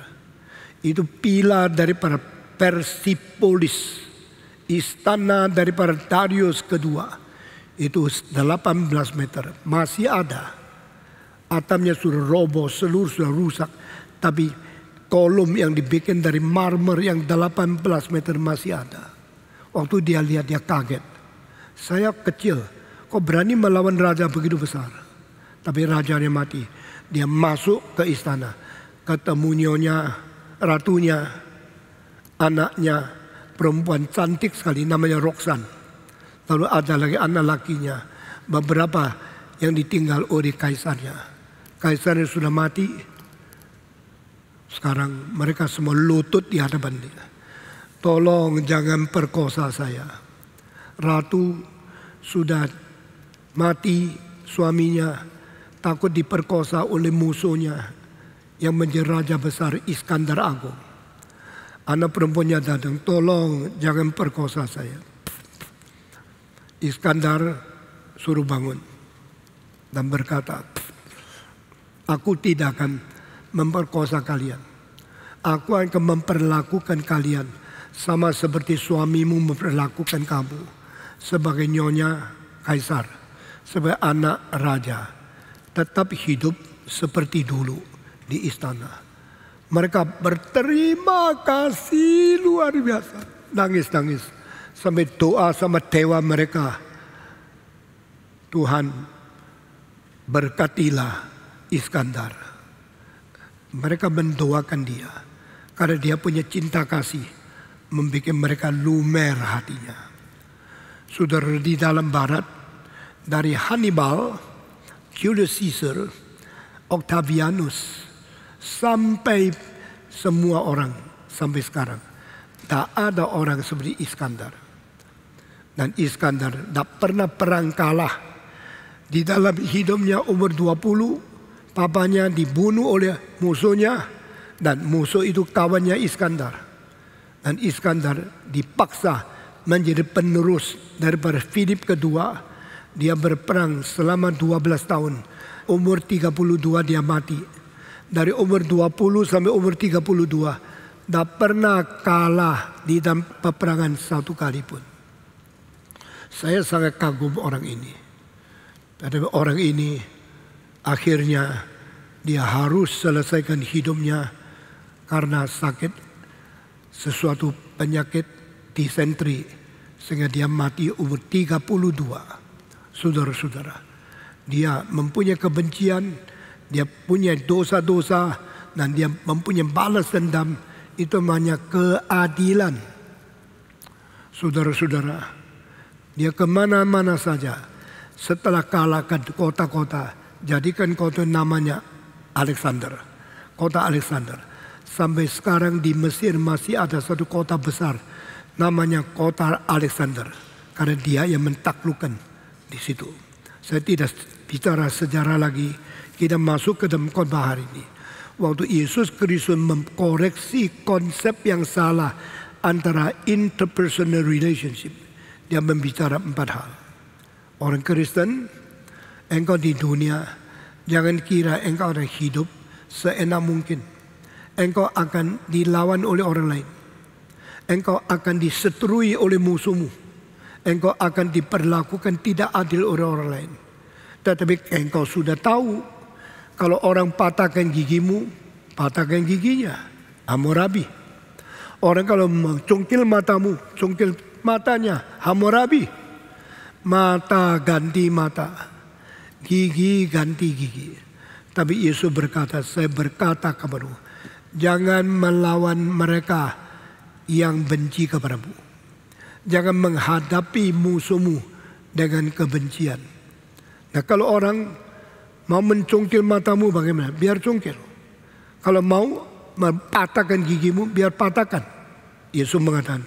Itu pilar daripada Persepolis. Istana daripada Darius kedua. Itu 18 meter. Masih ada. Atapnya sudah roboh, seluruh sudah rusak. Tapi kolom yang dibikin dari marmer yang 18 meter masih ada. Waktu dia lihat dia kaget. Saya kecil, kok berani melawan raja begitu besar? Tapi rajanya mati. Dia masuk ke istana. Ketemu nyonya, ratunya, anaknya, perempuan cantik sekali namanya Roxan. Lalu ada lagi anak lakinya. Beberapa yang ditinggal oleh kaisarnya. Kaisarnya sudah mati. Sekarang mereka semua lutut di hadapan dia. Tolong jangan perkosa saya. Ratu, sudah mati suaminya, takut diperkosa oleh musuhnya yang menjadi raja besar Iskandar Agung. Anak perempuannya datang, tolong jangan perkosa saya. Iskandar suruh bangun dan berkata, aku tidak akan memperkosa kalian. Aku akan memperlakukan kalian sama seperti suamimu memperlakukan kamu, sebagai nyonya kaisar, sebagai anak raja. Tetap hidup seperti dulu di istana. Mereka berterima kasih luar biasa. Nangis-nangis. Sampai doa sama dewa mereka. Tuhan, berkatilah Iskandar. Mereka mendoakan dia. Karena dia punya cinta kasih. Membuat mereka lumer hatinya. Saudara, di dalam barat, dari Hannibal, Julius Caesar, Octavianus, sampai semua orang sampai sekarang. Tak ada orang seperti Iskandar. Dan Iskandar tak pernah perang kalah. Di dalam hidupnya umur 20, papanya dibunuh oleh musuhnya. Dan musuh itu kawannya Iskandar. Dan Iskandar dipaksa menjadi penerus daripada Philip kedua. Dia berperang selama 12 tahun. Umur 32 dia mati. Dari umur 20 sampai umur 32. Tak pernah kalah di dalam peperangan satu kali pun. Saya sangat kagum orang ini. Tapi orang ini akhirnya dia harus selesaikan hidupnya karena sakit sesuatu penyakit disentri sehingga dia mati umur 32. Saudara-saudara, dia mempunyai kebencian, dia punya dosa-dosa dan dia mempunyai balas dendam. Itu namanya keadilan. Saudara-saudara, dia kemana-mana saja. Setelah kalahkan kota-kota, jadikan kota namanya Alexander. Kota Alexander. Sampai sekarang di Mesir masih ada satu kota besar. Namanya kota Alexander. Karena dia yang mentaklukkan di situ. Saya tidak bicara sejarah lagi. Kita masuk ke dalam khotbah hari ini. Waktu Yesus Kristus mengkoreksi konsep yang salah antara interpersonal relationship. Dia membicara 4 hal. Orang Kristen, engkau di dunia, jangan kira engkau akan hidup seenak mungkin. Engkau akan dilawan oleh orang lain. Engkau akan diseterui oleh musuhmu. Engkau akan diperlakukan tidak adil oleh orang lain. Tetapi engkau sudah tahu, kalau orang patahkan gigimu, patahkan giginya. Hammurabi. Orang kalau mencungkil matamu, cungkil matanya. Hammurabi. Mata ganti mata. Gigi ganti gigi. Tapi Yesus berkata, saya berkata kepadamu, jangan melawan mereka yang benci kepadamu. Jangan menghadapi musuhmu dengan kebencian. Nah, kalau orang mau mencungkil matamu bagaimana? Biar cungkil. Kalau mau mempatahkan gigimu, biar patahkan. Yesus mengatakan,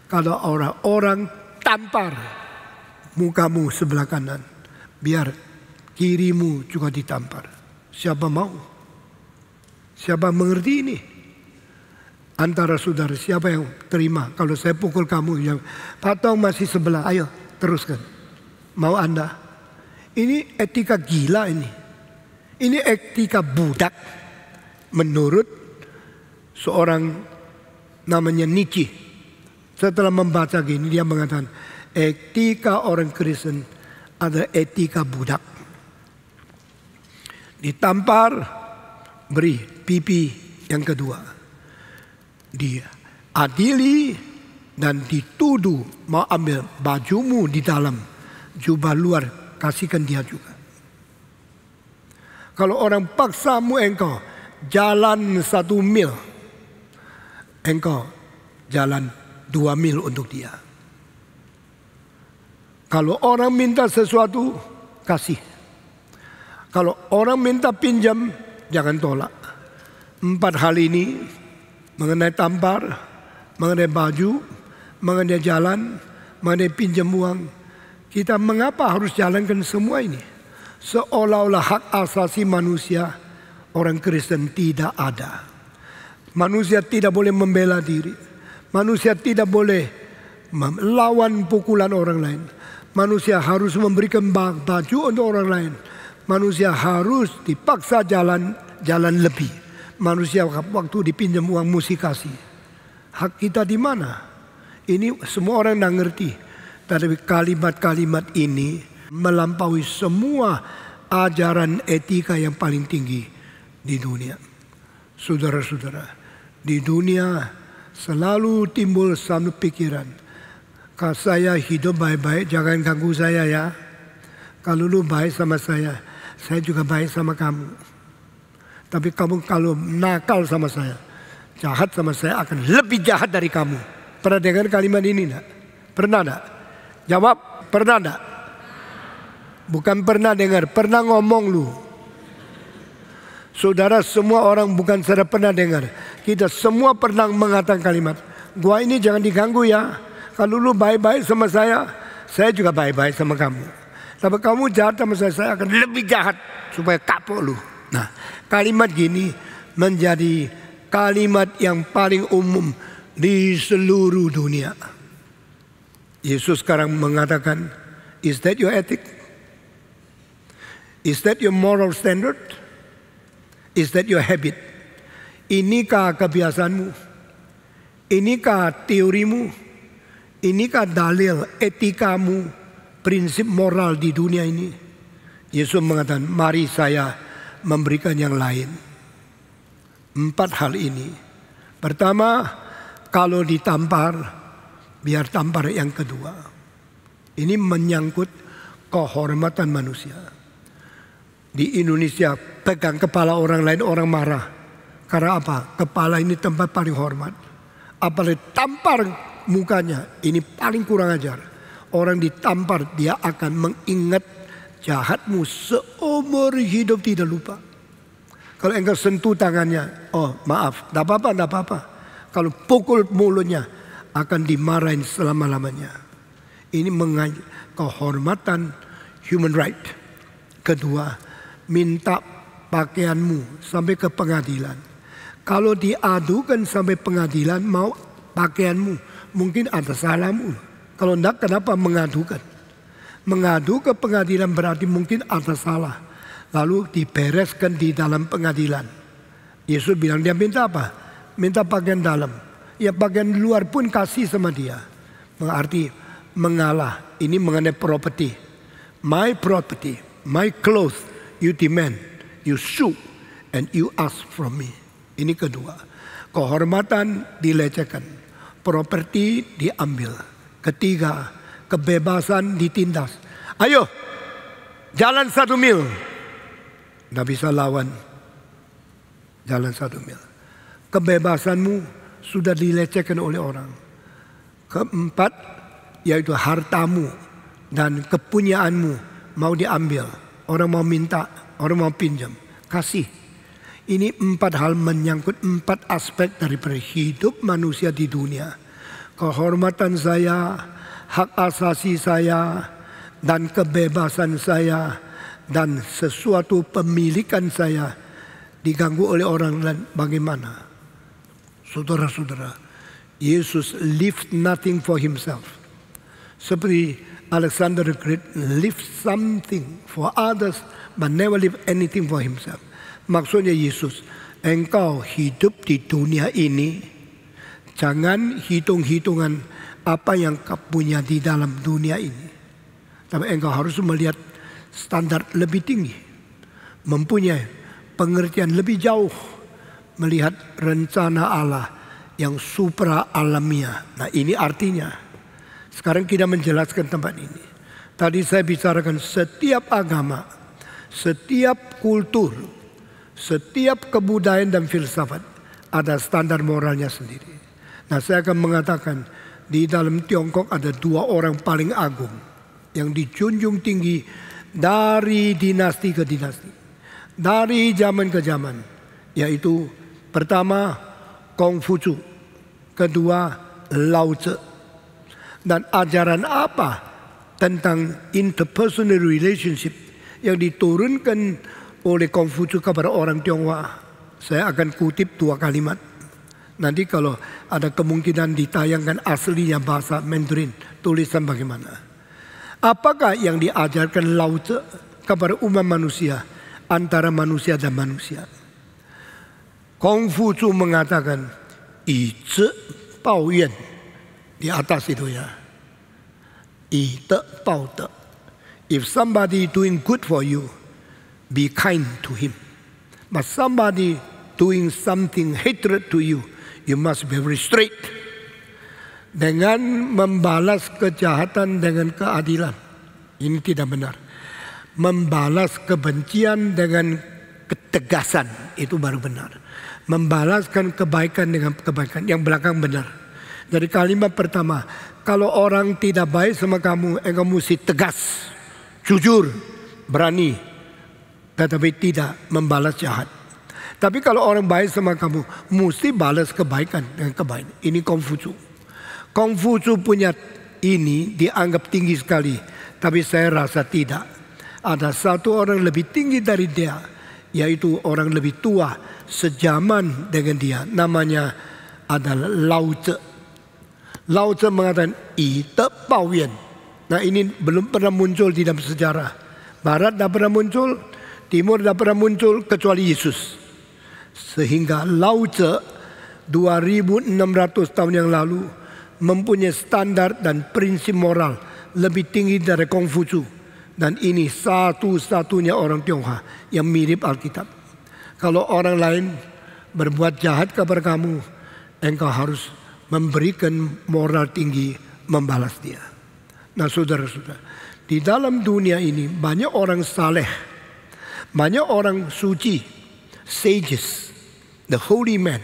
kalau orang tampar mukamu sebelah kanan, biar kirimu juga ditampar. Siapa mau? Siapa mengerti ini? Antara saudara, siapa yang terima? Kalau saya pukul kamu, yang patong masih sebelah, ayo teruskan. Mau Anda? Ini etika gila ini. Ini etika budak. Menurut seorang namanya Nietzsche. Setelah membaca gini, dia mengatakan, etika orang Kristen adalah etika budak. Ditampar, beri pipi yang kedua. Diadili dan dituduh mau ambil bajumu di dalam, jubah luar, kasihkan dia juga. Kalau orang paksamu engkau jalan 1 mil, engkau jalan 2 mil untuk dia. Kalau orang minta sesuatu, kasih. Kalau orang minta pinjam, jangan tolak. 4 hal ini, mengenai tampar, mengenai baju, mengenai jalan, mengenai pinjam uang, Kita mengapa harus jalankan semua ini? Seolah-olah hak asasi manusia orang Kristen tidak ada. Manusia tidak boleh membela diri. Manusia tidak boleh melawan pukulan orang lain. Manusia harus memberikan baju untuk orang lain. Manusia harus dipaksa jalan lebih. Manusia waktu dipinjam uang mesti kasih. Hak kita di mana? Ini semua orang tidak ngerti. Tapi kalimat-kalimat ini melampaui semua ajaran etika yang paling tinggi di dunia. Saudara-saudara, di dunia selalu timbul satu pikiran. Kalau saya hidup baik-baik, jangan ganggu saya ya. Kalau lu baik sama saya juga baik sama kamu. Tapi kamu kalau nakal sama saya, jahat sama saya, akan lebih jahat dari kamu. Pernah dengar kalimat ini enggak? Pernah enggak? Jawab, pernah enggak? Bukan pernah dengar, pernah ngomong lu. Saudara, semua orang bukan saudara pernah dengar. Kita semua pernah mengatakan kalimat, gua ini jangan diganggu ya. Kalau lu baik-baik sama saya juga baik-baik sama kamu. Tapi kamu jahat sama saya akan lebih jahat supaya kapok lu. Nah, kalimat gini menjadi kalimat yang paling umum di seluruh dunia. Yesus sekarang mengatakan, is that your ethic? Is that your moral standard? Is that your habit? Inikah kebiasaanmu? Inikah teorimu? Inikah dalil etikamu, prinsip moral di dunia ini? Yesus mengatakan, mari saya memberikan yang lain. 4 hal ini. Pertama, kalau ditampar, biar tampar yang kedua. Ini menyangkut kehormatan manusia. Di Indonesia pegang kepala orang lain orang marah. Karena apa? Kepala ini tempat paling hormat. Apalagi tampar mukanya, ini paling kurang ajar. Orang ditampar dia akan mengingat jahatmu seumur hidup tidak lupa. Kalau engkau sentuh tangannya, oh maaf, tidak apa-apa, tidak apa-apa. Kalau pukul mulutnya, akan dimarahin selama-lamanya. Ini kehormatan human right. Kedua, minta pakaianmu sampai ke pengadilan. Kalau diadukan sampai pengadilan, mau pakaianmu, mungkin ada salahmu. Kalau tidak, kenapa mengadukan? Mengadu ke pengadilan berarti mungkin ada salah. Lalu dibereskan di dalam pengadilan. Yesus bilang dia minta apa? Minta pakaian dalam. Ya bagian luar pun kasih sama dia. Berarti mengalah. Ini mengenai property. My property, my clothes, you demand, you sue, and you ask from me. Ini kedua. Kehormatan dilecehkan. Property diambil. Ketiga, kebebasan ditindas. Ayo, jalan 1 mil. Nggak bisa lawan. Jalan 1 mil. Kebebasanmu sudah dilecehkan oleh orang. Keempat, yaitu hartamu dan kepunyaanmu mau diambil. Orang mau minta, orang mau pinjam. Kasih. Ini 4 hal menyangkut 4 aspek daripada hidup manusia di dunia. Kehormatan saya, hak asasi saya, dan kebebasan saya, dan sesuatu pemilikan saya diganggu oleh orang lain. Bagaimana? Saudara-saudara, Yesus lived nothing for himself. Seperti Alexander the Great lived something for others, but never lived anything for himself. Maksudnya Yesus, engkau hidup di dunia ini, jangan hitung-hitungan apa yang kau punya di dalam dunia ini. Tapi engkau harus melihat standar lebih tinggi, mempunyai pengertian lebih jauh, melihat rencana Allah yang supra alamiah. Nah ini artinya, sekarang kita menjelaskan tempat ini. Tadi saya bicarakan setiap agama, setiap kultur, setiap kebudayaan dan filsafat ada standar moralnya sendiri. Nah saya akan mengatakan di dalam Tiongkok ada 2 orang paling agung yang dijunjung tinggi dari dinasti ke dinasti, dari zaman ke zaman, yaitu pertama Kongfucu, kedua Lao Tzu. Dan ajaran apa tentang interpersonal relationship yang diturunkan oleh Konghucu kepada orang Tionghoa. Saya akan kutip 2 kalimat. Nanti kalau ada kemungkinan ditayangkan aslinya bahasa Mandarin, tulisan bagaimana. Apakah yang diajarkan Lao Tzu kepada umat manusia antara manusia dan manusia? Konghucu mengatakan, yi zhi bao yuan. Di atas itu ya. Yi de bao de. If somebody doing good for you, be kind to him. But somebody doing something hatred to you, you must be very straight. Dengan membalas kejahatan dengan keadilan. Ini tidak benar. Membalas kebencian dengan ketegasan, itu baru benar. Membalaskan kebaikan dengan kebaikan, yang belakang benar. Jadi kalimat pertama, kalau orang tidak baik sama kamu, engkau mesti tegas, jujur, berani, tetapi tidak membalas jahat. Tapi kalau orang baik sama kamu, mesti balas kebaikan dengan kebaikan. Ini Konghucu. Konghucu punya ini dianggap tinggi sekali, tapi saya rasa tidak. Ada satu orang lebih tinggi dari dia, yaitu orang lebih tua sejaman dengan dia. Namanya adalah Lao Tzu. Lao Tzu mengatakan, yi de bao yuan. Nah, ini belum pernah muncul di dalam sejarah. Barat tidak pernah muncul, Timur tidak pernah muncul kecuali Yesus. Sehingga Lao Tzu 2600 tahun yang lalu mempunyai standar dan prinsip moral lebih tinggi dari Konghucu. Dan ini satu-satunya orang Tionghoa yang mirip Alkitab. Kalau orang lain berbuat jahat kepada kamu, engkau harus memberikan moral tinggi membalas dia. Nah, saudara-saudara, di dalam dunia ini banyak orang saleh, banyak orang suci, sages, the holy man,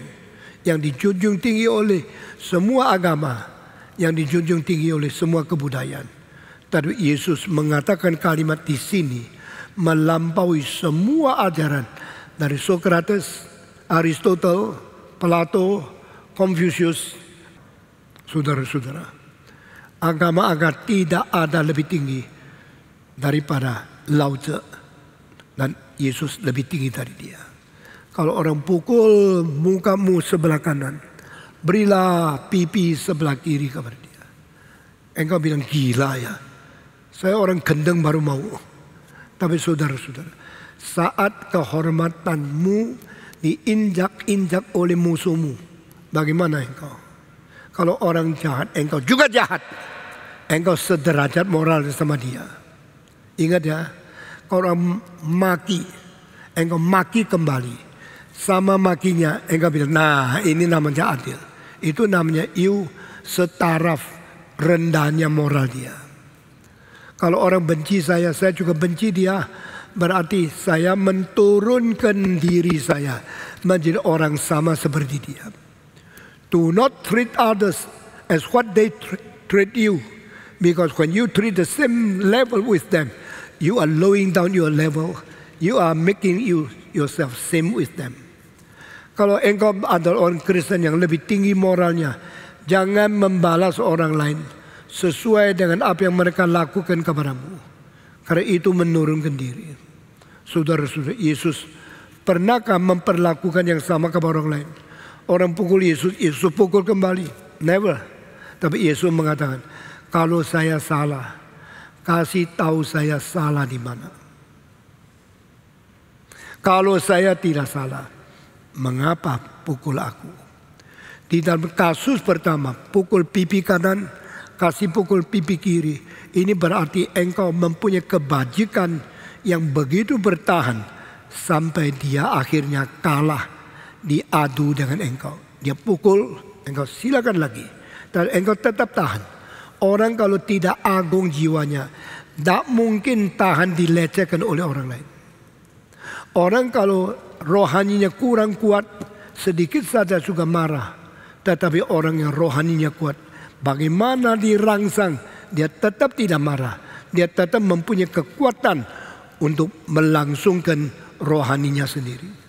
yang dijunjung tinggi oleh semua agama, yang dijunjung tinggi oleh semua kebudayaan. Tapi Yesus mengatakan kalimat di sini melampaui semua ajaran dari Socrates, Aristotle, Plato, Confucius. Saudara-saudara, agama-agama tidak ada lebih tinggi daripada Lao Tzu, dan Yesus lebih tinggi dari dia. Kalau orang pukul mukamu sebelah kanan, berilah pipi sebelah kiri kepada dia. Engkau bilang gila ya, saya orang gendeng baru mau. Tapi saudara-saudara, saat kehormatanmu diinjak-injak oleh musuhmu, bagaimana engkau? Kalau orang jahat, engkau juga jahat. Engkau sederajat moral sama dia. Ingat ya, kalau orang maki, engkau maki kembali. Sama makinya, engkau bilang, nah ini namanya adil. Itu namanya you setaraf rendahnya moral dia. Kalau orang benci saya juga benci dia. Berarti saya menurunkan diri saya menjadi orang sama seperti dia. Do not treat others as what they treat you. Because when you treat the same level with them, you are lowering down your level. You are making yourself same with them. Kalau engkau adalah orang Kristen yang lebih tinggi moralnya, jangan membalas orang lain sesuai dengan apa yang mereka lakukan kepadamu. Karena itu menurunkan diri. Saudara-saudara, Yesus pernahkah memperlakukan yang sama kepada orang lain? Orang pukul Yesus, Yesus pukul kembali. Never. Tapi Yesus mengatakan, kalau saya salah, kasih tahu saya salah di mana. Kalau saya tidak salah, mengapa pukul aku? Di dalam kasus pertama, pukul pipi kanan, kasih pukul pipi kiri. Ini berarti engkau mempunyai kebajikan yang begitu bertahan sampai dia akhirnya kalah. Diadu dengan engkau. Dia pukul, engkau silakan lagi. Dan engkau tetap tahan. Orang kalau tidak agung jiwanya, tak mungkin tahan dilecehkan oleh orang lain. Orang kalau rohaninya kurang kuat, sedikit saja juga marah. Tetapi orang yang rohaninya kuat, bagaimana dirangsang, dia tetap tidak marah. Dia tetap mempunyai kekuatan untuk melangsungkan rohaninya sendiri.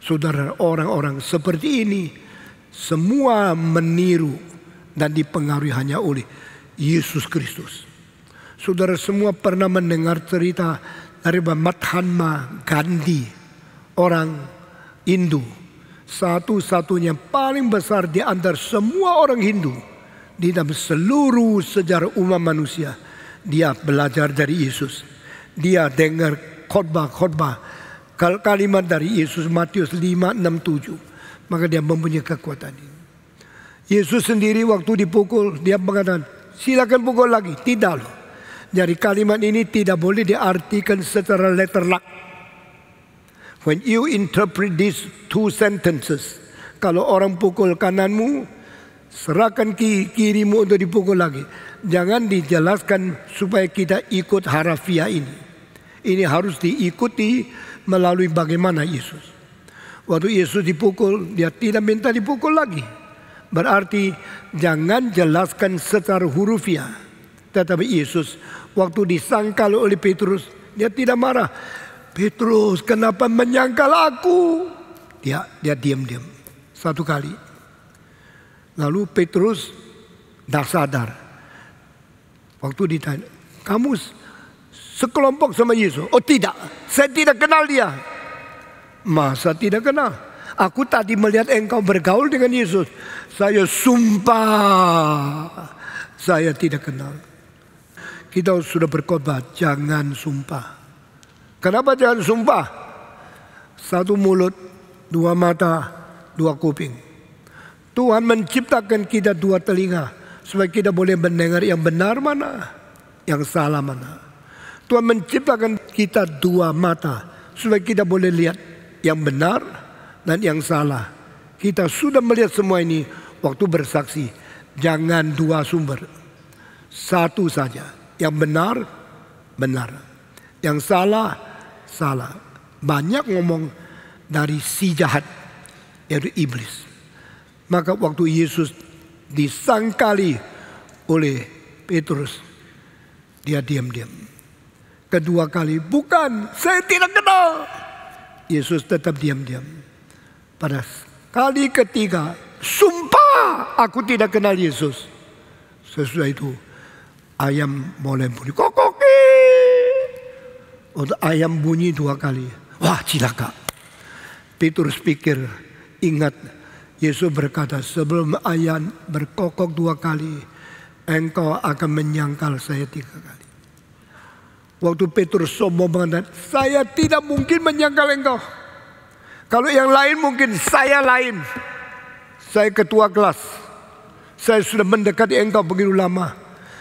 Saudara, orang-orang seperti ini semua meniru dan dipengaruhi hanya oleh Yesus Kristus. Saudara semua pernah mendengar cerita dari Mahatma Gandhi, orang Hindu, satu-satunya paling besar di antara semua orang Hindu di dalam seluruh sejarah umat manusia. Dia belajar dari Yesus. Dia dengar khotbah kalimat dari Yesus, Matius 5, 6, 7. Maka dia mempunyai kekuatan ini. Yesus sendiri waktu dipukul, dia mengatakan, silakan pukul lagi. Tidak loh. Jadi kalimat ini tidak boleh diartikan secara letterlock. When you interpret these two sentences, kalau orang pukul kananmu, serahkan kirimu untuk dipukul lagi. Jangan dijelaskan supaya kita ikut harafiah ini. Ini harus diikuti melalui bagaimana Yesus. Waktu Yesus dipukul, dia tidak minta dipukul lagi. Berarti jangan jelaskan secara hurufiah. Tetapi Yesus waktu disangkal oleh Petrus, dia tidak marah. Petrus, kenapa menyangkal aku? Dia diam-diam satu kali. Lalu Petrus dah sadar. Waktu ditanya, kamu sekelompok sama Yesus? Oh tidak, saya tidak kenal dia. Masa tidak kenal? Aku tadi melihat engkau bergaul dengan Yesus. Saya sumpah, saya tidak kenal. Kita sudah berkhotbah, jangan sumpah. Kenapa jangan sumpah? Satu mulut, dua mata, dua kuping. Tuhan menciptakan kita dua telinga supaya kita boleh mendengar yang benar mana, yang salah mana. Tuhan menciptakan kita dua mata supaya kita boleh lihat yang benar dan yang salah. Kita sudah melihat semua ini waktu bersaksi. Jangan dua sumber, satu saja. Yang benar, benar. Yang salah, salah. Banyak ngomong dari si jahat, yaitu iblis. Maka waktu Yesus disangkali oleh Petrus, dia diam-diam. Kedua kali, bukan, saya tidak kenal. Yesus tetap diam-diam. Pada kali ketiga, sumpah aku tidak kenal Yesus. Sesudah itu ayam mulai bunyi, kokoki. Untuk ayam bunyi dua kali, wah cilaka. Petrus pikir, ingat Yesus berkata, sebelum ayam berkokok dua kali, engkau akan menyangkal saya tiga kali. Waktu Petrus sombong mengatakan, saya tidak mungkin menyangkal engkau. Kalau yang lain mungkin saya lain. Saya ketua kelas. Saya sudah mendekati engkau begitu lama.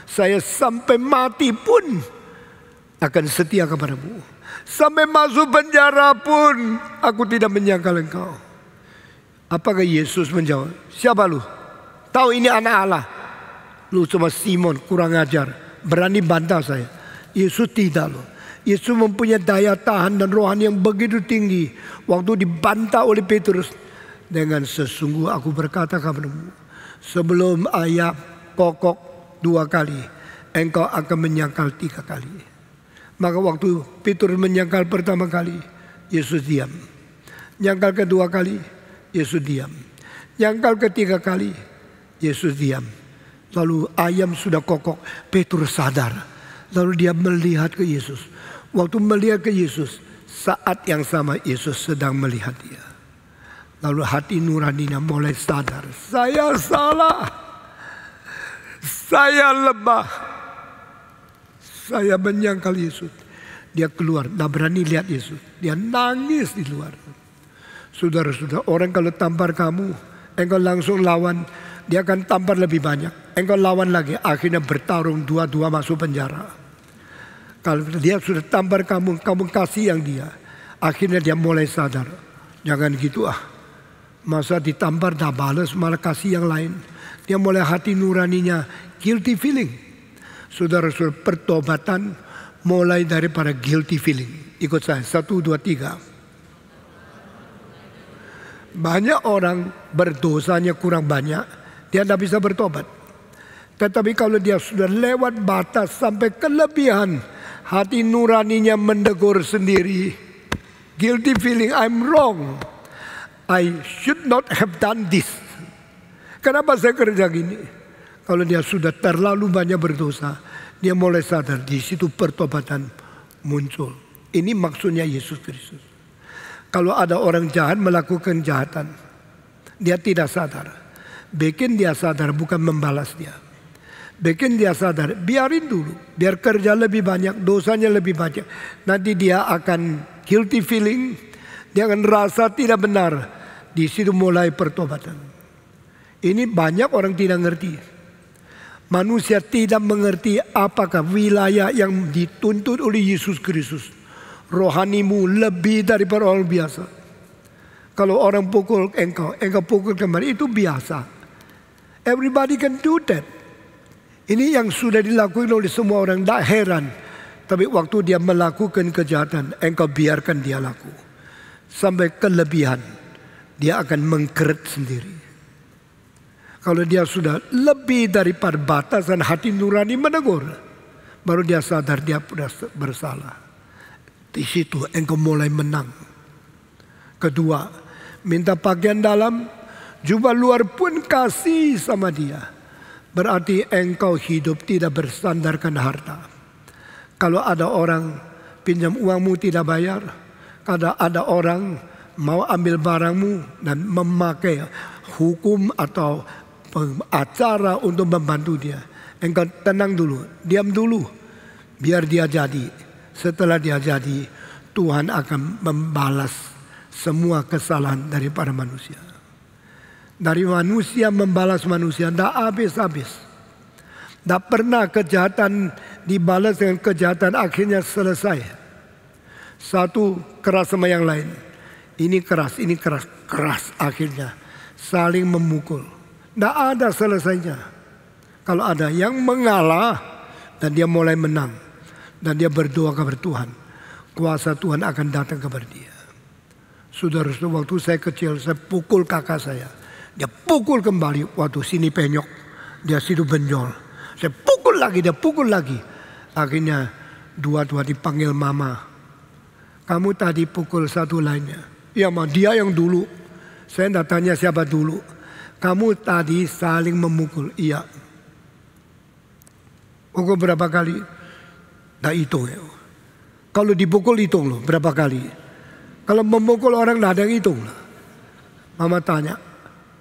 Saya sampai mati pun akan setia kepadamu. Sampai masuk penjara pun aku tidak menyangkal engkau. Apakah Yesus menjawab, siapa lu? Tahu ini anak Allah. Lu cuma Simon, kurang ajar. Berani bantah saya. Yesus tidak loh. Yesus mempunyai daya tahan dan rohani yang begitu tinggi. Waktu dibantah oleh Petrus, dengan sesungguh aku berkata kepadamu, sebelum ayam kokok dua kali, engkau akan menyangkal tiga kali. Maka waktu Petrus menyangkal pertama kali, Yesus diam. Nyangkal kedua kali, Yesus diam. Nyangkal ketiga kali, Yesus diam. Lalu ayam sudah kokok, Petrus sadar. Lalu dia melihat ke Yesus. Waktu melihat ke Yesus, saat yang sama Yesus sedang melihat dia. Lalu hati nuraninya mulai sadar, saya salah, saya lemah, saya menyangkal Yesus. Dia keluar, tidak berani lihat Yesus. Dia nangis di luar. Saudara-saudara, orang kalau tampar kamu, engkau langsung lawan, dia akan tampar lebih banyak. Engkau lawan lagi, akhirnya bertarung, dua-dua masuk penjara. Kalau dia sudah tampar kamu, kamu kasih yang dia. Akhirnya dia mulai sadar, jangan gitu ah. Masa ditampar dah balas, malah kasih yang lain. Dia mulai hati nuraninya guilty feeling. Saudara-saudara, pertobatan mulai daripada guilty feeling. Ikut saya, 1, 2, 3. Banyak orang berdosanya kurang banyak, dia tidak bisa bertobat. Tetapi kalau dia sudah lewat batas sampai kelebihan, hati nuraninya mendegur sendiri. Guilty feeling, I'm wrong. I should not have done this. Kenapa saya kerja gini? Kalau dia sudah terlalu banyak berdosa, dia mulai sadar, di situ pertobatan muncul. Ini maksudnya Yesus Kristus. Kalau ada orang jahat melakukan kejahatan, dia tidak sadar. Bikin dia sadar, bukan membalas dia. Bikin dia sadar, biarin dulu. Biar kerja lebih banyak, dosanya lebih banyak. Nanti dia akan guilty feeling, dia akan rasa tidak benar. Di situ mulai pertobatan. Ini banyak orang tidak ngerti. Manusia tidak mengerti apakah wilayah yang dituntut oleh Yesus Kristus. Rohanimu lebih daripada orang biasa. Kalau orang pukul engkau pukul kembali, itu biasa. Everybody can do that. Ini yang sudah dilakukan oleh semua orang, tidak heran. Tapi waktu dia melakukan kejahatan, engkau biarkan dia laku. Sampai kelebihan, dia akan mengkeret sendiri. Kalau dia sudah lebih daripada batasan hati nurani menegur, baru dia sadar dia sudah bersalah. Di situ engkau mulai menang. Kedua, minta pakaian dalam, jubah luar pun kasih sama dia. Berarti engkau hidup tidak bersandarkan harta. Kalau ada orang pinjam uangmu tidak bayar, kalau ada orang mau ambil barangmu dan memakai hukum atau acara untuk membantu dia, engkau tenang dulu, diam dulu, biar dia jadi. Setelah dia jadi, Tuhan akan membalas semua kesalahan daripada manusia. Dari manusia membalas manusia, tidak habis-habis. Tidak pernah kejahatan dibalas dengan kejahatan akhirnya selesai. Satu keras sama yang lain. Ini keras, ini keras, keras akhirnya. Saling memukul. Tidak ada selesainya. Kalau ada yang mengalah dan dia mulai menang. Dan dia berdoa kepada Tuhan. Kuasa Tuhan akan datang kepada dia. Saudara-saudara, waktu saya kecil, saya pukul kakak saya. Dia pukul kembali. Waktu sini penyok, dia situ benjol. Saya pukul lagi, dia pukul lagi. Akhirnya dua-dua dipanggil mama. Kamu tadi pukul satu lainnya. Ya ma, dia yang dulu. Saya tidak tanya siapa dulu. Kamu tadi saling memukul. Iya. Pukul berapa kali? Tidak hitung ya. Kalau dipukul hitung loh berapa kali. Kalau memukul orang tidak ada yang hitung. Mama tanya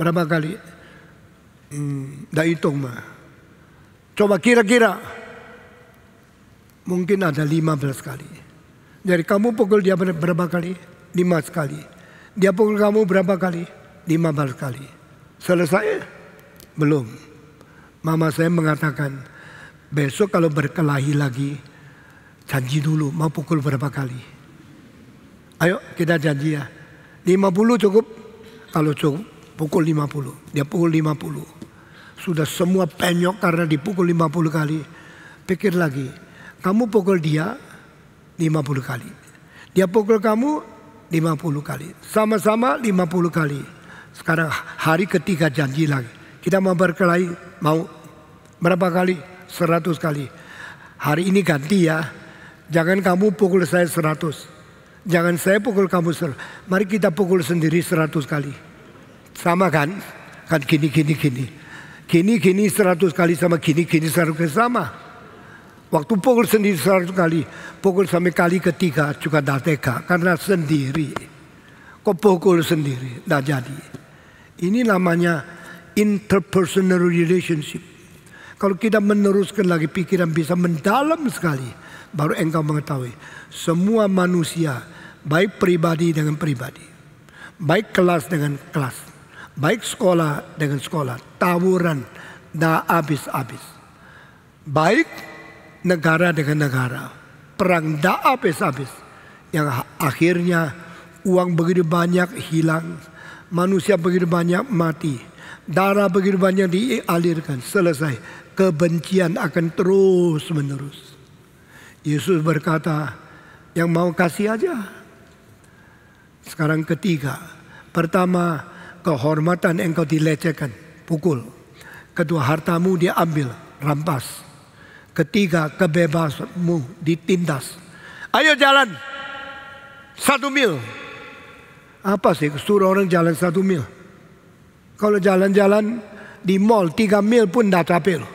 berapa kali? Tidak hitung mah. Coba kira-kira. Mungkin ada 15 kali. Jadi kamu pukul dia berapa kali? 5 kali. Dia pukul kamu berapa kali? 15 kali. Selesai? Belum. Mama saya mengatakan, besok kalau berkelahi lagi, janji dulu mau pukul berapa kali. Ayo kita janji ya. 50 cukup? Kalau cukup, pukul 50. Dia pukul 50. Sudah semua penyok karena dipukul 50 kali. Pikir lagi, kamu pukul dia 50 kali. Dia pukul kamu 50 kali. Sama-sama 50 kali. Sekarang hari ketiga janji lagi. Kita mau berkelahi, mau berapa kali? 100 kali. Hari ini ganti ya. Jangan kamu pukul saya 100. Jangan saya pukul kamu 100. Mari kita pukul sendiri 100 kali. Sama kan? Kan gini. Gini 100 kali sama gini 100 kali sama. Waktu pukul sendiri 100 kali. Pukul sampai kali ketiga juga tidak tega. Karena sendiri. Kok pukul sendiri? Tidak jadi. Ini namanya interpersonal relationship. Kalau kita meneruskan lagi pikiran bisa mendalam sekali. Baru engkau mengetahui. Semua manusia. Baik pribadi dengan pribadi. Baik kelas dengan kelas. Baik sekolah dengan sekolah. Tawuran. Dah habis-habis. Baik negara dengan negara. Perang dah habis-habis. Yang akhirnya uang begitu banyak hilang. Manusia begitu banyak mati. Darah begitu banyak dialirkan. Selesai. Kebencian akan terus menerus. Yesus berkata, yang mau kasih aja. Sekarang ketiga. Pertama, kehormatan engkau dilecehkan. Pukul. Kedua, hartamu diambil. Rampas. Ketiga, kebebasanmu ditindas. Ayo jalan. 1 mil. Apa sih suruh orang jalan 1 mil? Kalau jalan-jalan di mall 3 mil pun dah capek loh.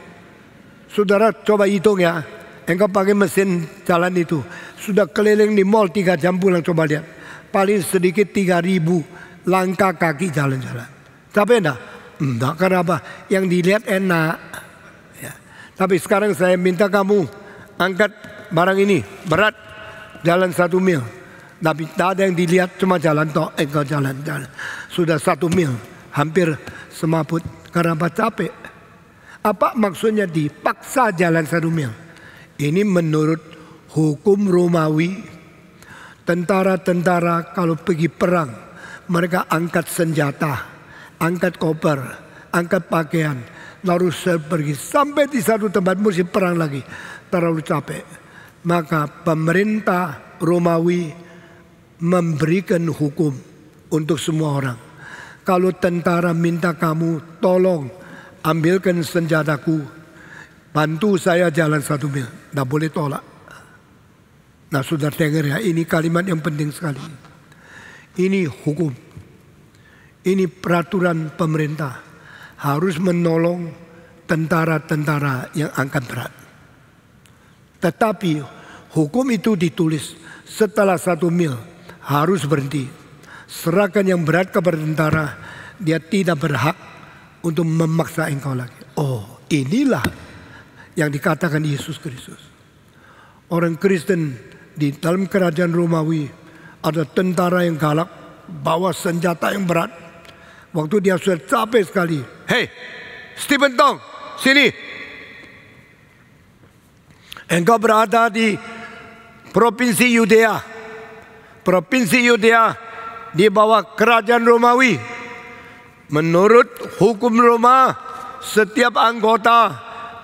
Saudara coba hitung ya, engkau pakai mesin jalan itu, sudah keliling di mall 3 jam pulang, coba lihat. Paling sedikit 3.000 langkah kaki jalan-jalan. Capek enggak? Enggak, karena apa? Yang dilihat enak. Ya. Tapi sekarang saya minta kamu angkat barang ini, berat, jalan 1 mil. Tapi tidak ada yang dilihat, cuma jalan toh, engkau jalan. Sudah 1 mil, hampir semaput. Karena apa? Capek. Apa maksudnya dipaksa jalan 1 mil? Ini menurut hukum Romawi, tentara-tentara kalau pergi perang, mereka angkat senjata, angkat koper, angkat pakaian, lalu pergi sampai di satu tempat mesti perang lagi, terlalu capek. Maka pemerintah Romawi memberikan hukum untuk semua orang. Kalau tentara minta kamu tolong ambilkan senjataku, bantu saya jalan 1 mil, tidak boleh tolak. Nah saudara dengar ya, ini kalimat yang penting sekali. Ini hukum, ini peraturan pemerintah, harus menolong tentara-tentara yang angkat berat. Tetapi hukum itu ditulis setelah 1 mil harus berhenti. Serahkan yang berat kepada tentara, dia tidak berhak untuk memaksa engkau lagi. Oh, inilah yang dikatakan Yesus Kristus. Orang Kristen di dalam kerajaan Romawi ada tentara yang galak, bawa senjata yang berat. Waktu dia sudah capek sekali, "Hei, Stephen Tong, sini. Engkau berada di provinsi Yudea. Provinsi Yudea di bawah kerajaan Romawi. Menurut hukum Roma, setiap anggota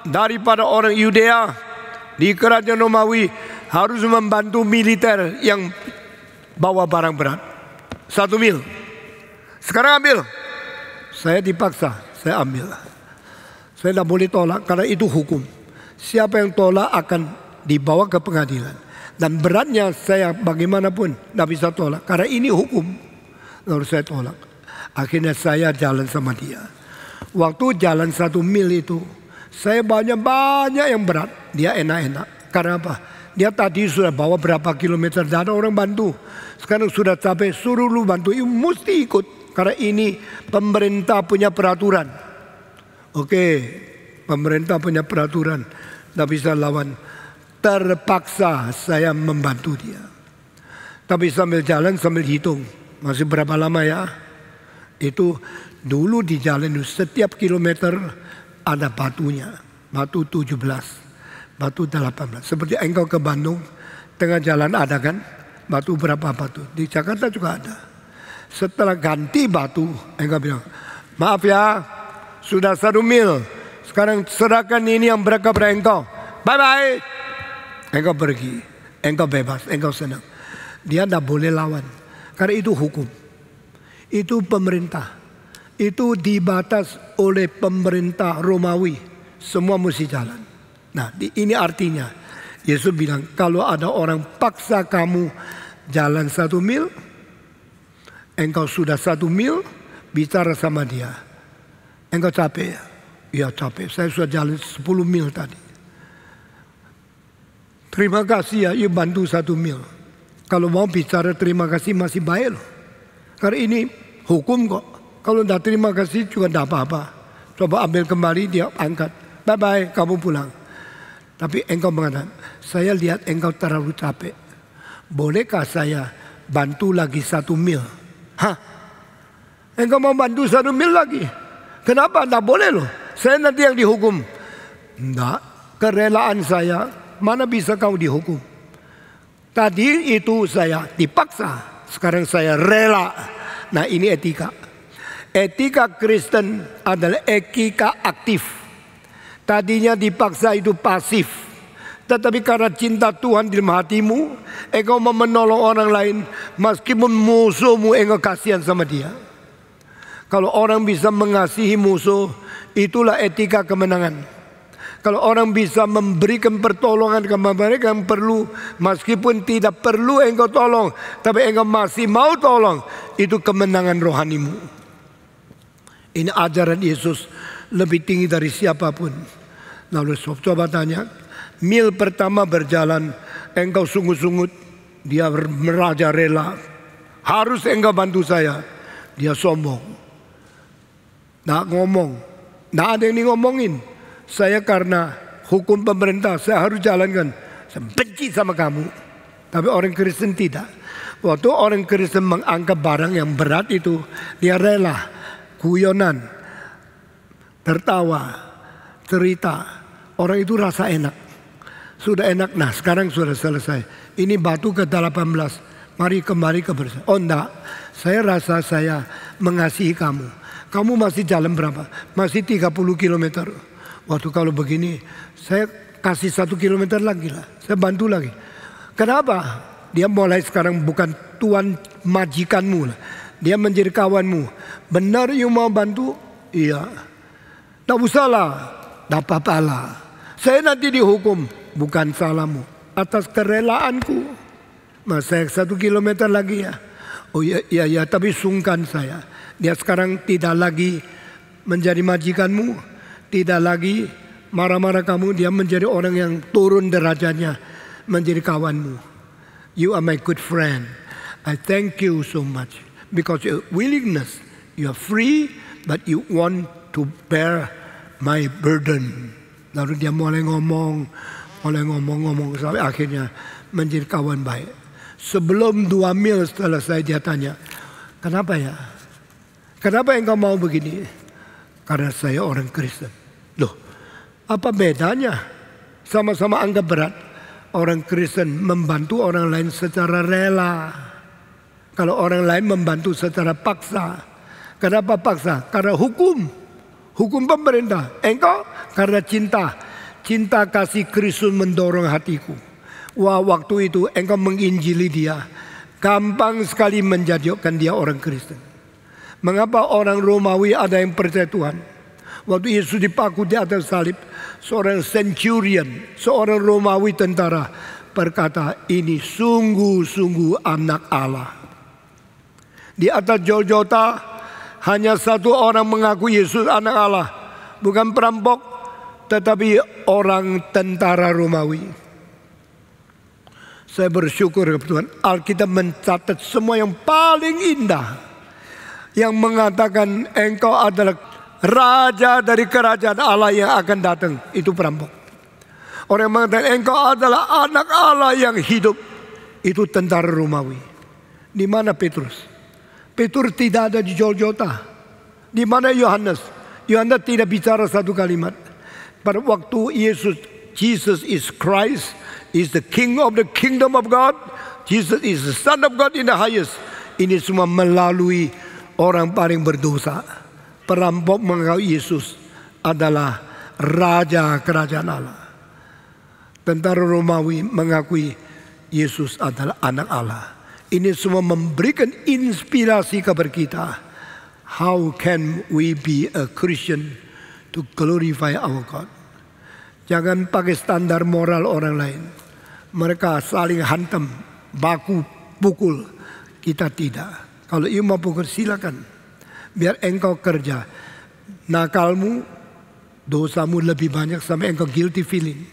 daripada orang Yudea di kerajaan Romawi harus membantu militer yang bawa barang berat. 1 mil. Sekarang ambil." Saya dipaksa, saya ambil. Saya tidak boleh tolak karena itu hukum. Siapa yang tolak akan dibawa ke pengadilan. Dan beratnya saya bagaimanapun tidak bisa tolak karena ini hukum. Lalu saya tolak. Akhirnya saya jalan sama dia. Waktu jalan 1 mil itu, saya banyak yang berat. Dia enak-enak. Karena apa? Dia tadi sudah bawa berapa kilometer, tidak ada orang bantu. Sekarang sudah capek, suruh lu bantu. Mesti ikut. Karena ini pemerintah punya peraturan. Oke, pemerintah punya peraturan. Tidak bisa lawan. Terpaksa saya membantu dia. Tapi sambil jalan sambil hitung. Masih berapa lama ya? Itu dulu di jalan itu setiap kilometer ada batunya. Batu 17, batu 18. Seperti engkau ke Bandung, tengah jalan ada kan? Batu berapa batu? Di Jakarta juga ada. Setelah ganti batu, engkau bilang, "Maaf ya, sudah 1 mil. Sekarang serahkan ini yang berkah pada engkau. Bye-bye." Engkau pergi, engkau bebas, engkau senang. Dia tidak boleh lawan. Karena itu hukum. Itu pemerintah. Itu dibatas oleh pemerintah Romawi. Semua mesti jalan. Nah ini artinya. Yesus bilang kalau ada orang paksa kamu jalan 1 mil. Engkau sudah 1 mil bicara sama dia. Engkau capek ya? Ya capek, saya sudah jalan 10 mil tadi. Terima kasih ya, you bantu 1 mil. Kalau mau bicara terima kasih masih baik loh. Karena ini hukum kok. Kalau tidak terima kasih juga tidak apa-apa. Coba ambil kembali, dia angkat. Bye-bye, kamu pulang. Tapi engkau mengatakan, saya lihat engkau terlalu capek. Bolehkah saya bantu lagi 1 mil? Hah? Engkau mau bantu 1 mil lagi? Kenapa? Tidak boleh loh. Saya nanti yang dihukum. Tidak, kerelaan saya. Mana bisa kau dihukum? Tadi itu saya dipaksa. Sekarang saya rela. Nah ini etika. Etika Kristen adalah etika aktif. Tadinya dipaksa itu pasif. Tetapi karena cinta Tuhan di dalam hatimu, engkau mau menolong orang lain. Meskipun musuhmu, engkau kasihan sama dia. Kalau orang bisa mengasihi musuh, itulah etika kemenangan. Kalau orang bisa memberikan pertolongan kepada mereka yang perlu, meskipun tidak perlu engkau tolong, tapi engkau masih mau tolong, itu kemenangan rohanimu. Ini ajaran Yesus lebih tinggi dari siapapun. Lalu coba tanya, mil pertama berjalan, engkau sungguh-sungguh, dia merajalela. Harus engkau bantu saya. Dia sombong. Nggak ngomong. Nggak ada yang ngomongin. Saya karena hukum pemerintah, saya harus jalankan. Saya benci sama kamu. Tapi orang Kristen tidak. Waktu orang Kristen mengangkat barang yang berat itu, dia rela, guyonan, tertawa, cerita. Orang itu rasa enak. Sudah enak, nah sekarang sudah selesai. Ini batu ke-18, mari kembali ke bersama. Oh enggak, saya rasa saya mengasihi kamu. Kamu masih jalan berapa? Masih 30 km. Waktu kalau begini, saya kasih 1 kilometer lagi lah. Saya bantu lagi. Kenapa? Dia mulai sekarang bukan tuan majikanmu lah. Dia menjadi kawanmu. Benar you mau bantu? Iya. Tak usah lah. Tak apa-apa lah. Saya nanti dihukum. Bukan salahmu. Atas kerelaanku. Mas saya 1 kilometer lagi ya. Oh iya, tapi sungkan saya. Dia sekarang tidak lagi menjadi majikanmu. Tidak lagi marah-marah kamu. Dia menjadi orang yang turun derajatnya. Menjadi kawanmu. You are my good friend. I thank you so much. Because your willingness. You are free. But you want to bear my burden. Lalu dia mulai ngomong. Sampai akhirnya menjadi kawan baik. Sebelum 2 mil setelah saya dia tanya, kenapa ya? Kenapa engkau mau begini? Karena saya orang Kristen. Loh, apa bedanya? Sama-sama anggap berat. Orang Kristen membantu orang lain secara rela. Kalau orang lain membantu secara paksa. Kenapa paksa? Karena hukum. Hukum pemerintah. Engkau karena cinta. Cinta kasih Kristus mendorong hatiku. Wah, waktu itu engkau menginjili dia. Gampang sekali menjadikan dia orang Kristen. Mengapa orang Romawi ada yang percaya Tuhan? Waktu Yesus dipaku di atas salib, seorang centurion, seorang Romawi tentara berkata, ini sungguh-sungguh anak Allah. Di atas Golgota hanya satu orang mengaku Yesus anak Allah. Bukan perampok, tetapi orang tentara Romawi. Saya bersyukur kepada Tuhan, Alkitab mencatat semua yang paling indah. Yang mengatakan engkau adalah raja dari kerajaan Allah yang akan datang. Itu perampok. Orang yang mengatakan engkau adalah anak Allah yang hidup. Itu tentara Romawi. Di mana Petrus? Petrus tidak ada di Golgota. Di mana Yohanes? Yohanes tidak bicara satu kalimat. Pada waktu Jesus is Christ, is the King of the kingdom of God. Jesus is the Son of God in the highest. Ini semua melalui orang paling berdosa. Perampok mengaku Yesus adalah raja kerajaan Allah. Tentara Romawi mengakui Yesus adalah anak Allah. Ini semua memberikan inspirasi kepada kita. How can we be a Christian to glorify our God? Jangan pakai standar moral orang lain. Mereka saling hantam, baku, pukul. Kita tidak. Kalau you mau pukul silakan. Biar engkau kerja. Nakalmu, dosamu lebih banyak sampai engkau guilty feeling.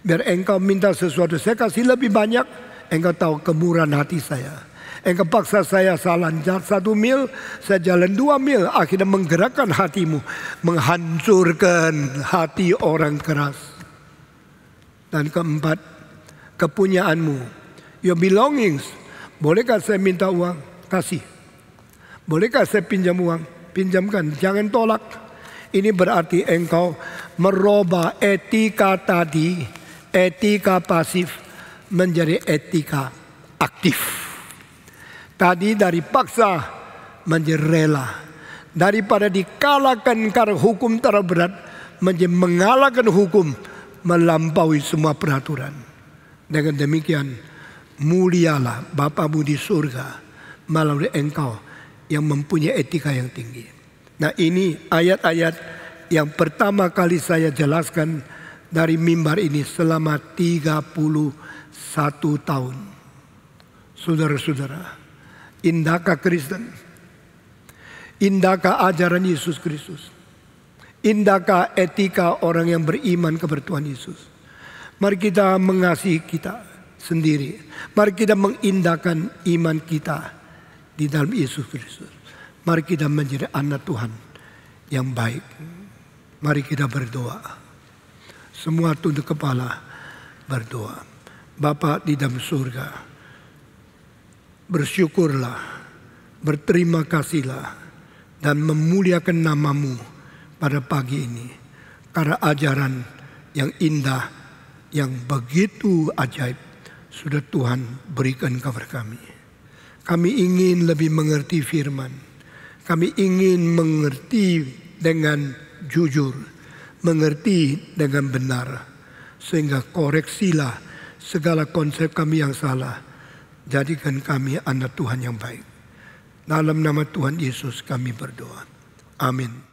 Biar engkau minta sesuatu, saya kasih lebih banyak. Engkau tahu kemurahan hati saya. Engkau paksa saya jalan 1 mil, saya jalan 2 mil. Akhirnya menggerakkan hatimu. Menghancurkan hati orang keras. Dan keempat, kepunyaanmu. Your belongings. Bolehkah saya minta uang? Kasih. Bolehkah saya pinjam uang? Pinjamkan, jangan tolak. Ini berarti engkau merubah etika tadi, etika pasif menjadi etika aktif. Tadi dari paksa menjadi rela. Daripada dikalahkan karena hukum terlalu berat, menjadi mengalahkan hukum melampaui semua peraturan. Dengan demikian mulialah Bapamu di surga melalui engkau yang mempunyai etika yang tinggi. Nah, ini ayat-ayat yang pertama kali saya jelaskan dari mimbar ini selama 31 tahun. Saudara-saudara, indahkah Kristen? Indahkah ajaran Yesus Kristus? Indahkah etika orang yang beriman kepada Tuhan Yesus? Mari kita mengasihi kita sendiri. Mari kita mengindahkan iman kita di dalam Yesus Kristus. Mari kita menjadi anak Tuhan yang baik. Mari kita berdoa. Semua tunduk kepala berdoa. Bapa di dalam surga, bersyukurlah, berterima kasihlah, dan memuliakan namamu pada pagi ini. Karena ajaran yang indah, yang begitu ajaib, sudah Tuhan berikan kepada kami. Kami ingin lebih mengerti firman. Kami ingin mengerti dengan jujur, mengerti dengan benar. Sehingga koreksilah segala konsep kami yang salah. Jadikan kami anak Tuhan yang baik. Dalam nama Tuhan Yesus kami berdoa. Amin.